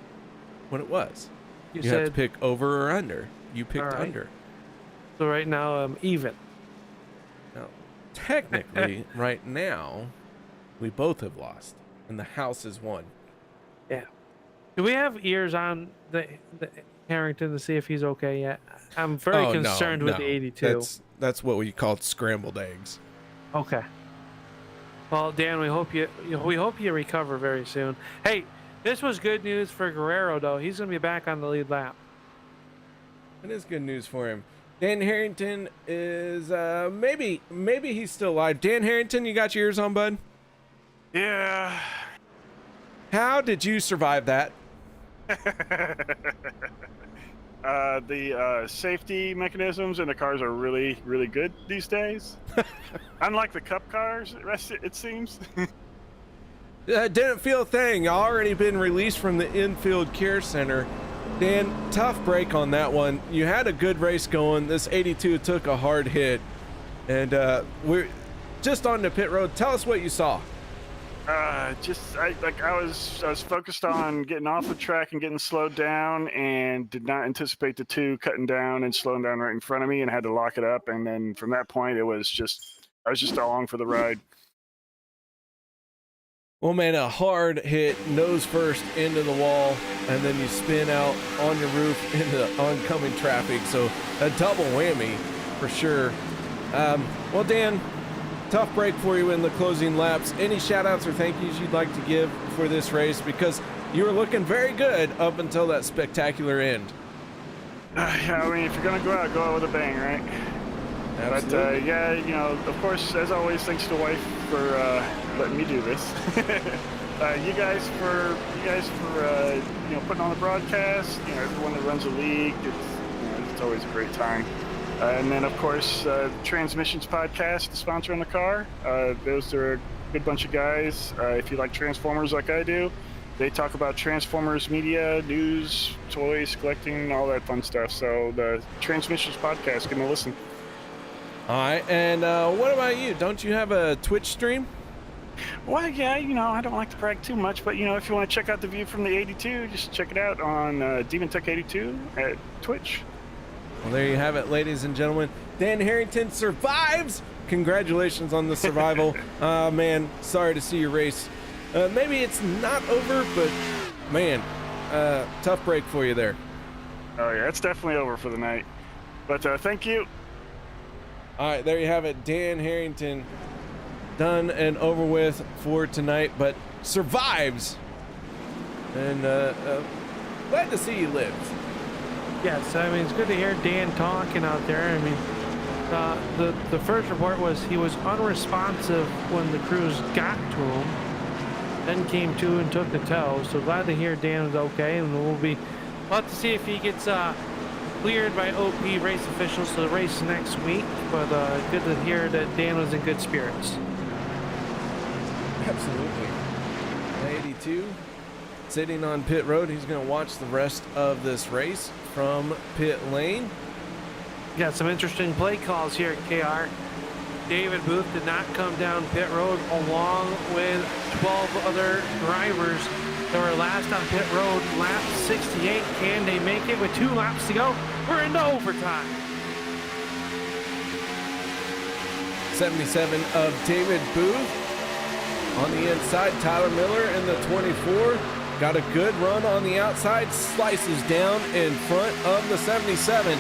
what it was. you You have to said pick over or under. You picked All right. under. so right now I'm even. Now, technically, right now, we both have lost, and the house is won. Yeah. Do we have ears on the Harrington to see if he's okay yet? I'm very concerned with the 82. That's what we call scrambled eggs. Okay. Well, Dan, we hope you recover very soon. Hey, this was good news for Guerrero, though. He's going to be back on the lead lap. It is good news for him. Dan Harrington is maybe he's still alive. Dan Harrington, you got your ears on, bud? Yeah. How did you survive that? The safety mechanisms in the cars are really, really good these days. Unlike the Cup cars, it seems. Didn't feel a thing. Already been released from the infield care center. Dan, tough break on that one. You had a good race going. This 82 took a hard hit, and we're just on the pit road. Tell us what you saw. I was focused on getting off the track and getting slowed down, and did not anticipate the two cutting down and slowing down right in front of me, and had to lock it up. And then from that point, I was just along for the ride. Well, man, a hard hit nose first into the wall, and then you spin out on your roof into oncoming traffic. So a double whammy for sure. Well, Dan, tough break for you in the closing laps. Any shout outs or thank yous you'd like to give for this race? Because you were looking very good up until that spectacular end. Yeah, I mean, if you're going to go out with a bang, right? Absolutely. But yeah, you know, of course, as always, thanks to wife for letting me do this. You guys for you know, putting on the broadcast. You know, everyone that runs the league. It's always a great time. And then, of course, Transmissions Podcast, the sponsor on the car. Those are a good bunch of guys. If you like Transformers like I do, they talk about Transformers media, news, toys, collecting, all that fun stuff. So the Transmissions Podcast, give them a listen. All right, and what about you? Don't you have a Twitch stream? Well, yeah, you know, I don't like to brag too much, but, you know, if you want to check out the view from the 82, just check it out on Demon Tech 82 at Twitch. Well, there you have it, ladies and gentlemen. Dan Harrington survives. Congratulations on the survival. Man, sorry to see your race. Maybe it's not over, but, man, tough break for you there. Oh, yeah, it's definitely over for the night. But thank you. All right, there you have it. Dan Harrington, done and over with for tonight, but survives. And glad to see you live. Yes, I mean, it's good to hear Dan talking out there. I mean, the first report was he was unresponsive when the crews got to him, then came to and took the tow. So glad to hear Dan was okay, and we'll have to see if he gets cleared by OP race officials to the race next week. But good to hear that Dan was in good spirits. Absolutely. 82 sitting on pit road. He's going to watch the rest of this race from pit lane. Got some interesting play calls here at KR. David Booth did not come down pit road along with 12 other drivers that were last on pit road, lap 68. Can they make it with 2 laps to go? We're into overtime. 77 of David Booth. On the inside, Tyler Miller in the 24. Got a good run on the outside, slices down in front of the 77.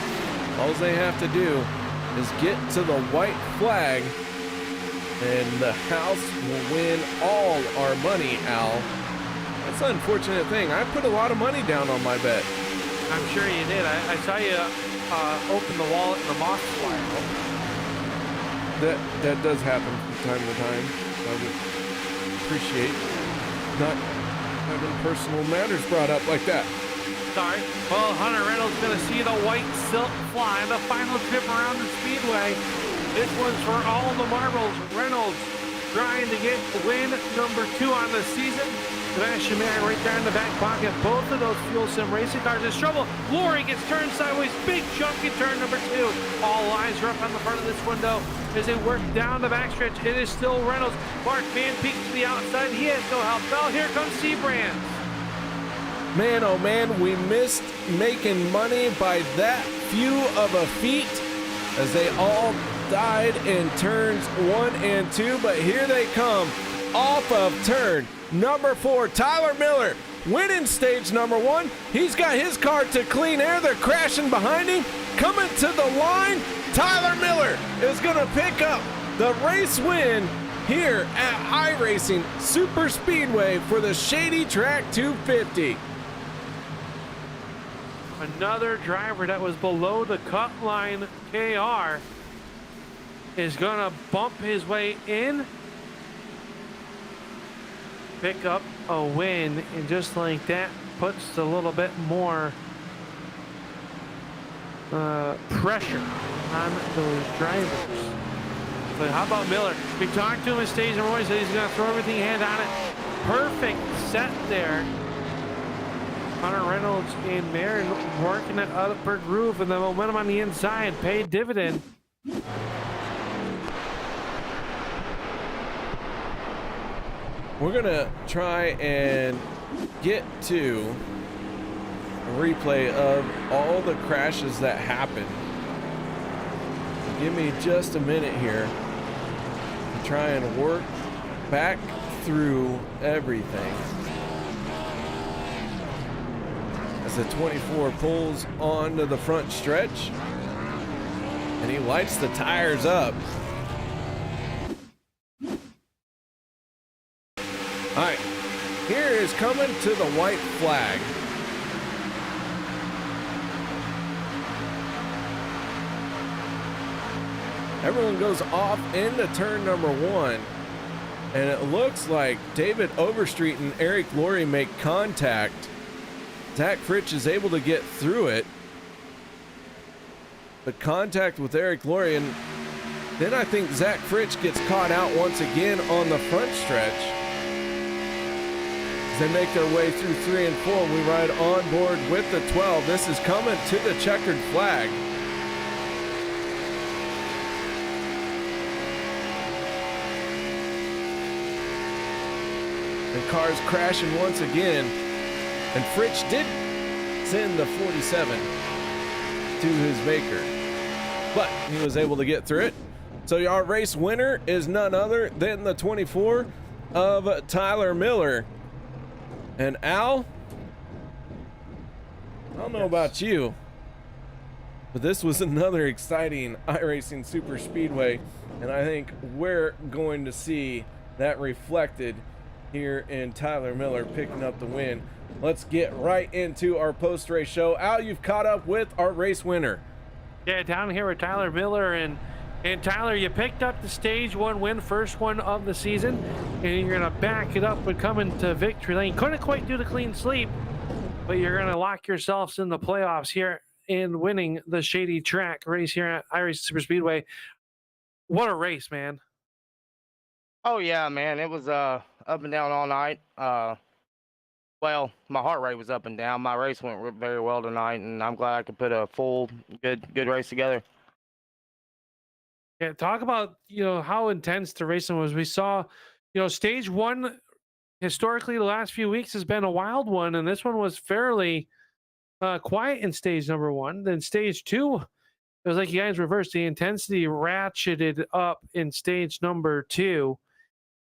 All they have to do is get to the white flag, and the house will win all our money, Al. That's an unfortunate thing. I put a lot of money down on my bet. I'm sure you did. I saw you open the wallet and the moss fly out. That does happen from time to time. I would appreciate not having personal matters brought up like that. Sorry. Well, Hunter Reynolds going to see the white silk fly in the final trip around the speedway. This one's for all the marbles. Reynolds trying to get win number 2 on the season. Sebastian Mayer right there in the back pocket. Both of those Fuel Sim racing cars in trouble. Lori gets turned sideways. Big chunk in turn number 2. All eyes are up on the front of this window as they work down the backstretch. It is still Reynolds. Mark Van Peek to the outside. He has no help. Now here comes Seabrand. Man, oh man, we missed making money by that few of a feat as they all died in turns 1 and 2. But here they come off of turn number 4. Tyler Miller winning stage number 1. He's got his car to clean air. They're crashing behind him. Coming to the line, Tyler Miller is going to pick up the race win here at iRacing Superspeedway for the Shady Track 250. Another driver that was below the cut line, KR, is going to bump his way in, pick up a win, and just like that puts a little bit more pressure on those drivers. But how about Miller? We talked to him in stage number 1. He said he's going to throw everything hand on it. Perfect set there. Hunter Reynolds and Marin working that upper groove, and the momentum on the inside paid dividend. We're going to try and get to a replay of all the crashes that happened. Give me just a minute here to try and work back through everything. As the 24 pulls onto the front stretch and he lights the tires up. All right, here is coming to the white flag. Everyone goes off into turn number 1, and it looks like David Overstreet and Eric Laurie make contact. Zach Fritsch is able to get through it, but contact with Eric Laurie, and then I think Zach Fritsch gets caught out once again on the front stretch. As they make their way through 3 and 4, we ride on board with the 12. This is coming to the checkered flag. The car's crashing once again, and Fritsch did send the 47 to his maker, but he was able to get through it. So our race winner is none other than the 24 of Tyler Miller. And Al, I don't know about you, but this was another exciting iRacing Super Speedway, and I think we're going to see that reflected here in Tyler Miller picking up the win. Let's get right into our post-race show. Al, you've caught up with our race winner. Yeah, down here with Tyler Miller, and Tyler, you picked up the stage 1 win, first one of the season, and you're gonna back it up and come into victory lane. Couldn't quite do the clean sweep, but you're gonna lock yourselves in the playoffs here in winning the Shady track race here at iRacing Super Speedway. What a race, man. Oh yeah, man, it was up and down all night. Well, my heart rate was up and down. My race went very well tonight, and I'm glad I could put a full good race together. Yeah, talk about, how intense the racing was. We saw, stage 1 historically the last few weeks has been a wild one, and this one was fairly quiet in stage number 1. Then stage 2, it was like you guys reversed. The intensity ratcheted up in stage number 2,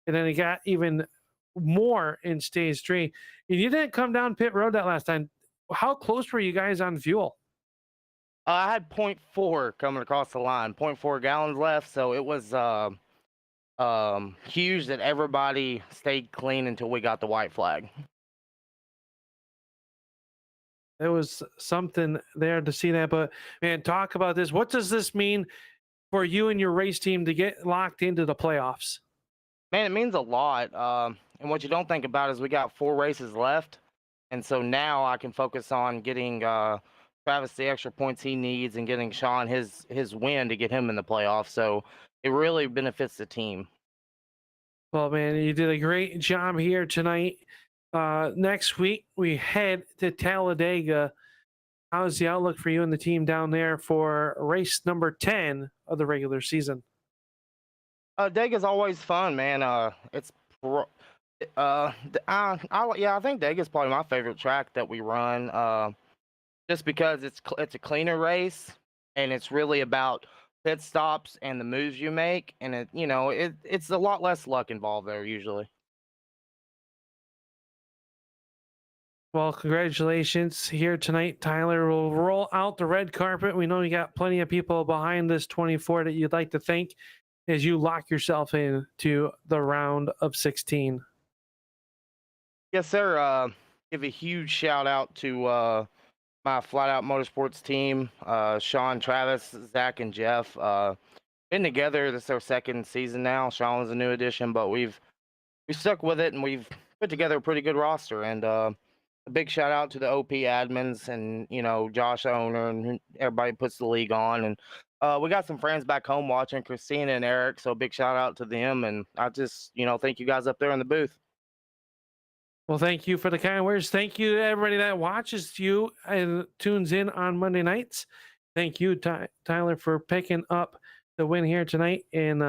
and then it got even more in stage 3. And you didn't come down pit road that last time. How close were you guys on fuel? I had 0.4 coming across the line, 0.4 gallons left, so it was huge that everybody stayed clean until we got the white flag. There was something there to see that, but man, talk about this. What does this mean for you and your race team to get locked into the playoffs? Man, it means a lot. And what you don't think about is we got 4 races left, and so now I can focus on getting Travis the extra points he needs and getting Sean his win to get him in the playoffs. So it really benefits the team. Well, man, you did a great job here tonight. Next week we head to Talladega. How's the outlook for you and the team down there for race number 10 of the regular season? Dega's always fun, man. I think Dega's probably my favorite track that we run. Just because it's a cleaner race, and it's really about pit stops and the moves you make, and it's a lot less luck involved there usually. Well, congratulations here tonight, Tyler. We'll roll out the red carpet. We know you got plenty of people behind this 24 that you'd like to thank as you lock yourself into the round of 16. Yes, sir. Give a huge shout out to my Flat Out Motorsports team, Sean, Travis, Zach, and Jeff. Been together. This is our second season now. Sean was a new addition, but we've stuck with it, and we've put together a pretty good roster. And a big shout out to the OP admins and Josh Owner and everybody puts the league on, and We got some friends back home watching, Christina and Eric, so big shout out to them. And I just, thank you guys up there in the booth. Well, thank you for the kind words. Thank you to everybody that watches you and tunes in on Monday nights. Thank you, Tyler, for picking up the win here tonight. And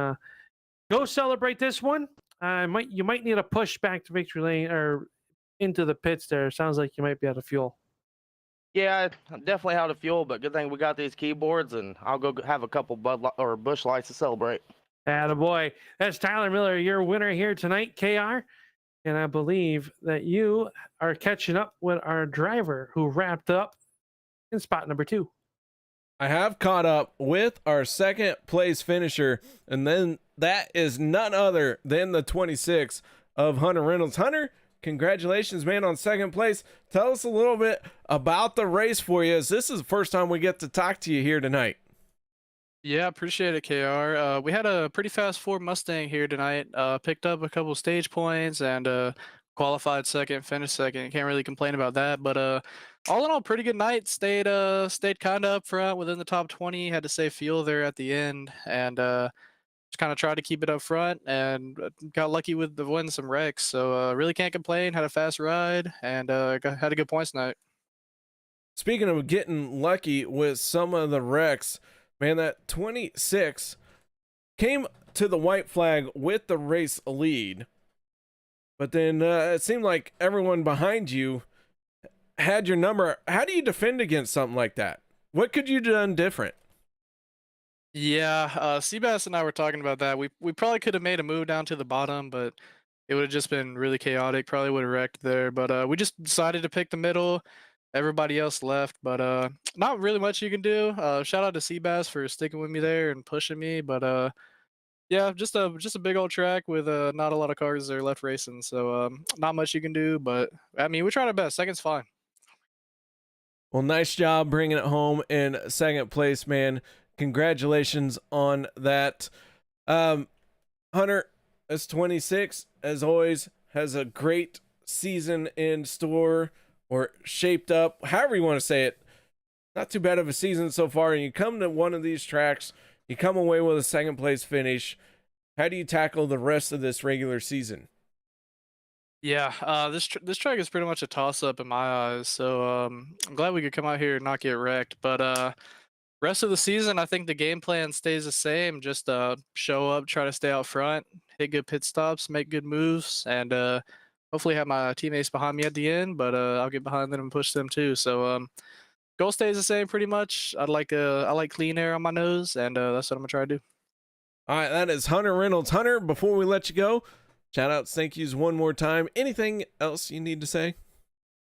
go celebrate this one. You might need a push back to victory lane or into the pits there. Sounds like you might be out of fuel. Yeah, I'm definitely out of fuel, but good thing we got these keyboards, and I'll go have a couple Busch Lights to celebrate. Attaboy. That's Tyler Miller, your winner here tonight, KR. And I believe that you are catching up with our driver who wrapped up in spot number 2. I have caught up with our second place finisher, and then that is none other than the 26 of Hunter Reynolds. Hunter, congratulations, man, on second place. Tell us a little bit about the race for you, as this is the first time we get to talk to you here tonight. Yeah, appreciate it, KR. We had a pretty fast Ford Mustang here tonight. Picked up a couple stage points and qualified second, finished second. Can't really complain about that. But all in all, pretty good night. Stayed kind of up front within the top 20. Had to save fuel there at the end, and just kind of tried to keep it up front. And got lucky with the win, some wrecks. So really can't complain. Had a fast ride and had a good points night. Speaking of getting lucky with some of the wrecks, man, that 26 came to the white flag with the race lead, but then it seemed like everyone behind you had your number. How do you defend against something like that? What could you have done different? Yeah, Seabass and I were talking about that. We probably could have made a move down to the bottom, but it would have just been really chaotic. Probably would have wrecked there, but we just decided to pick the middle. Everybody else left, but not really much you can do. Shout out to Seabass for sticking with me there and pushing me, but yeah, just a big old track with not a lot of cars that are left racing, so not much you can do. But I mean, we tried our best. Second's fine. Well, nice job bringing it home in second place, man. Congratulations on that. Hunter, as 26, as always, has a great season in store, or shaped up, however you want to say it. Not too bad of a season so far, and you come to one of these tracks, you come away with a second place finish. How do you tackle the rest of this regular season? Yeah, this track is pretty much a toss up in my eyes. So I'm glad we could come out here and not get wrecked. But rest of the season, I think the game plan stays the same. Just show up, try to stay out front, hit good pit stops, make good moves, and hopefully have my teammates behind me at the end. But I'll get behind them and push them too. So goal stays the same pretty much. I like clean air on my nose, and that's what I'm gonna try to do. All right, that is Hunter Reynolds. Hunter, before we let you go, shout outs, thank yous one more time. Anything else you need to say?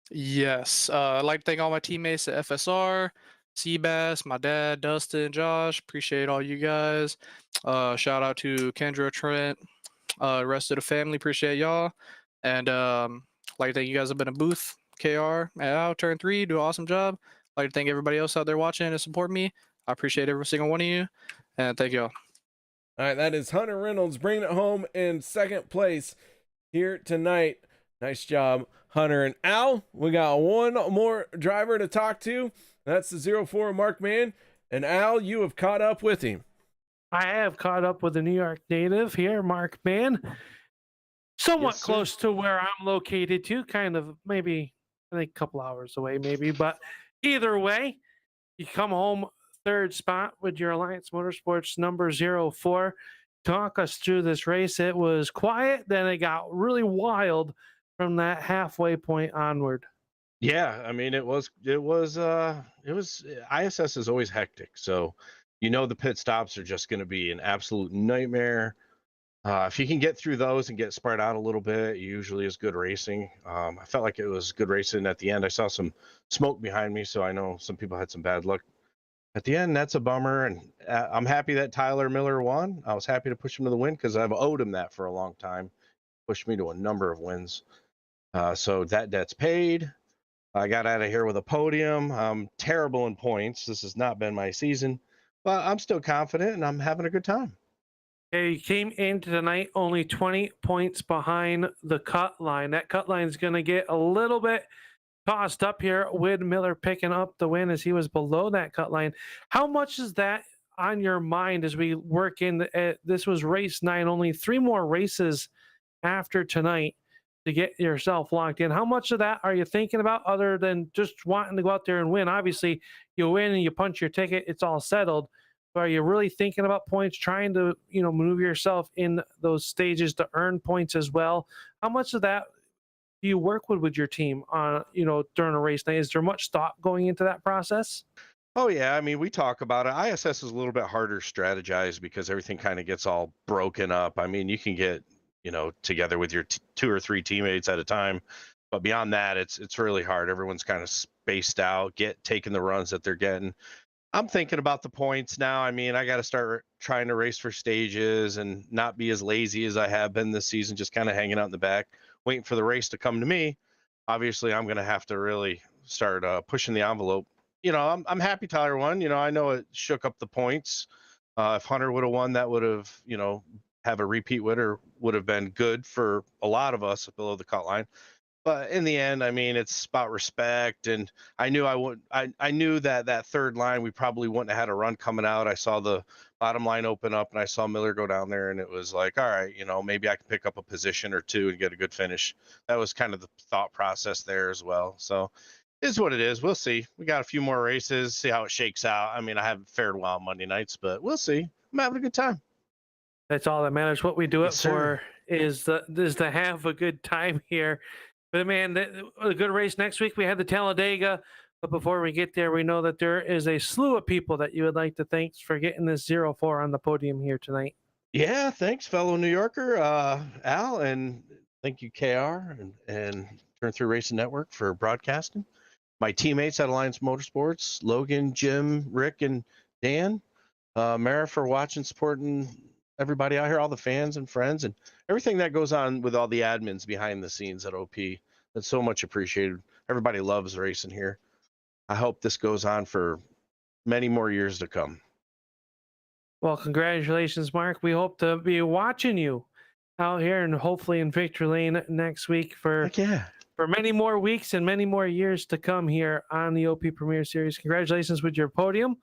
Yes, I'd like to thank all my teammates at FSR, Seabass, my dad, Dustin, Josh. Appreciate all you guys. Shout out to Kendra, Trent, rest of the family. Appreciate y'all. And like to thank you guys have been a booth, KR, and Al, turn 3, do an awesome job. Like to thank everybody else out there watching and support me. I appreciate every single one of you, and thank y'all. All right, that is Hunter Reynolds bringing it home in second place here tonight. Nice job, Hunter. And Al, we got one more driver to talk to. That's the 04 Mark Man. And Al, you have caught up with him. I have caught up with the New York native here, Mark Man. Somewhat close to where I'm located too, kind of maybe, I think a couple hours away maybe. But either way, you come home third spot with your Alliance Motorsports number 04. Talk us through this race. It was quiet, then it got really wild from that halfway point onward. Yeah, I mean it was ISS is always hectic, so the pit stops are just going to be an absolute nightmare. If you can get through those and get spread out a little bit, it usually is good racing. I felt like it was good racing at the end. I saw some smoke behind me, so I know some people had some bad luck at the end. That's a bummer, and I'm happy that Tyler Miller won. I was happy to push him to the win because I've owed him that for a long time. Pushed me to a number of wins, so that debt's paid. I got out of here with a podium. I'm terrible in points. This has not been my season, but I'm still confident and I'm having a good time. Okay, you came into tonight only 20 points behind the cut line. That cut line is going to get a little bit tossed up here with Miller picking up the win as he was below that cut line. How much is that on your mind as we work in? This was race 9, only 3 more races after tonight to get yourself locked in. How much of that are you thinking about other than just wanting to go out there and win? Obviously, you win and you punch your ticket, it's all settled. But are you really thinking about points, trying to, maneuver yourself in those stages to earn points as well? How much of that do you work with your team on, during a race night? Is there much thought going into that process? Oh yeah, I mean, we talk about it. ISS is a little bit harder to strategize because everything kind of gets all broken up. I mean, you can get, together with your 2 or 3 teammates at a time, but beyond that, it's really hard. Everyone's kind of spaced out, taking the runs that they're getting. I'm thinking about the points now. I mean, I got to start trying to race for stages and not be as lazy as I have been this season, just kind of hanging out in the back, waiting for the race to come to me. Obviously, I'm going to have to really start pushing the envelope. I'm happy Tyler won. I know it shook up the points. If Hunter would have won, that would have, have a repeat winner would have been good for a lot of us below the cut line. But in the end, I mean, it's about respect. And I knew I knew that third line, we probably wouldn't have had a run coming out. I saw the bottom line open up and I saw Miller go down there, and it was like, all right, maybe I can pick up a position or 2 and get a good finish. That was kind of the thought process there as well. So it is what it is. We'll see. We got a few more races, see how it shakes out. I mean, I haven't fared well on Monday nights, but we'll see. I'm having a good time. That's all that matters. What we do it Yes, for is to have a good time here. But man, a good race next week. We had the Talladega, but before we get there, we know that there is a slew of people that you would like to thank for getting this 0-4 on the podium here tonight. Yeah, thanks, fellow New Yorker, Al, and thank you, KR and Turn 3 Racing Network for broadcasting. My teammates at Alliance Motorsports, Logan, Jim, Rick, and Dan, Mara for watching, supporting everybody out here, all the fans and friends, and everything that goes on with all the admins behind the scenes at OP. That's so much appreciated. Everybody loves racing here. I hope this goes on for many more years to come. Well, congratulations, Mark. We hope to be watching you out here and hopefully in Victory Lane next week for many more weeks and many more years to come here on the OP Premier Series. Congratulations with your podium.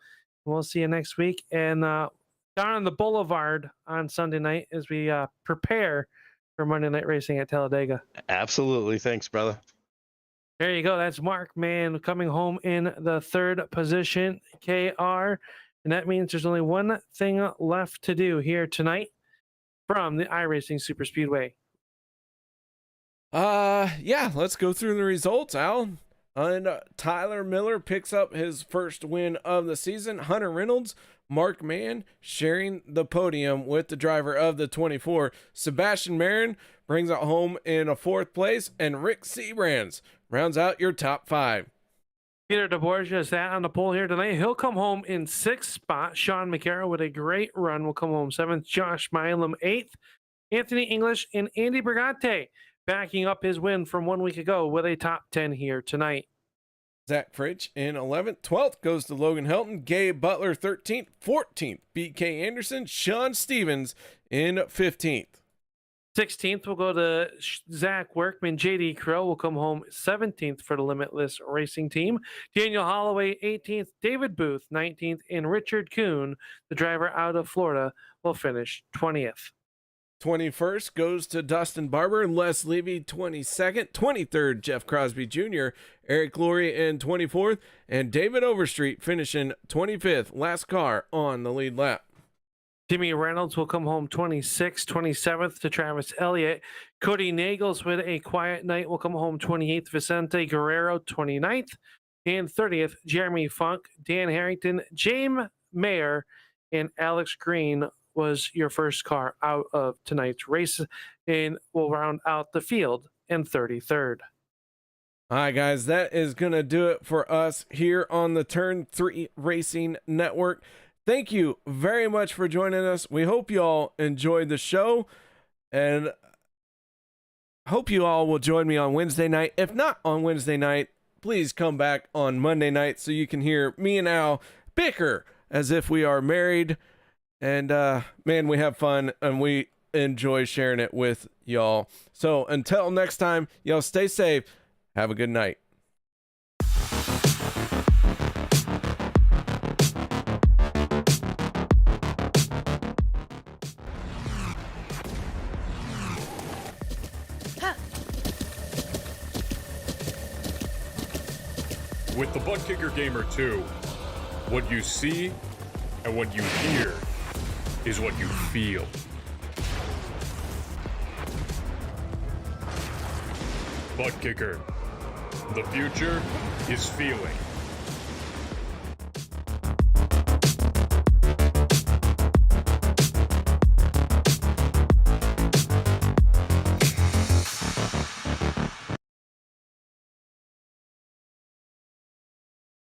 We'll see you next week. And down on the Boulevard on Sunday night as we prepare for Monday Night Racing at Talladega. Absolutely. Thanks, brother. There you go. That's Mark, man, coming home in the 3rd position, KR. And that means there's only one thing left to do here tonight from the iRacing Superspeedway. Yeah, let's go through the results, Al. And Tyler Miller picks up his first win of the season. Hunter Reynolds, Mark Mann sharing the podium with the driver of the 24. Sebastian Marin brings it home in a 4th place, and Rick Seabrands rounds out your top 5. Peter DeBorgia is that on the pole here tonight. He'll come home in 6th spot. Sean McCarroll with a great run will come home 7th. Josh Milam 8th. Anthony English and Andy Brigante backing up his win from 1 week ago with a top 10 here tonight. Zach Fritsch in 11th. 12th goes to Logan Helton. Gabe Butler 13th. 14th, BK Anderson. Sean Stevens in 15th. 16th will go to Zach Workman. JD Crow will come home 17th for the Limitless Racing Team. Daniel Holloway 18th. David Booth 19th. And Richard Kuhn, the driver out of Florida, will finish 20th. 21st goes to Dustin Barber. Les Levy 22nd. 23rd, Jeff Crosby Jr. Eric Lurie in 24th. And David Overstreet finishing 25th. Last car on the lead lap. Timmy Reynolds will come home 26th. 27th to Travis Elliott. Cody Nagels with a quiet night will come home 28th. Vicente Guerrero 29th. And 30th, Jeremy Funk, Dan Harrington, James Mayer, and Alex Green was your first car out of tonight's race, and will round out the field in 33rd. All right, guys, that is going to do it for us here on the Turn 3 Racing Network. Thank you very much for joining us. We hope you all enjoyed the show, and hope you all will join me on Wednesday night. If not on Wednesday night, please come back on Monday night so you can hear me and Al bicker as if we are married. And man, we have fun and we enjoy sharing it with y'all. So until next time, y'all stay safe. Have a good night. The Butt Kicker Gamer 2. What you see and what you hear is what you feel. Butt Kicker. The future is feeling.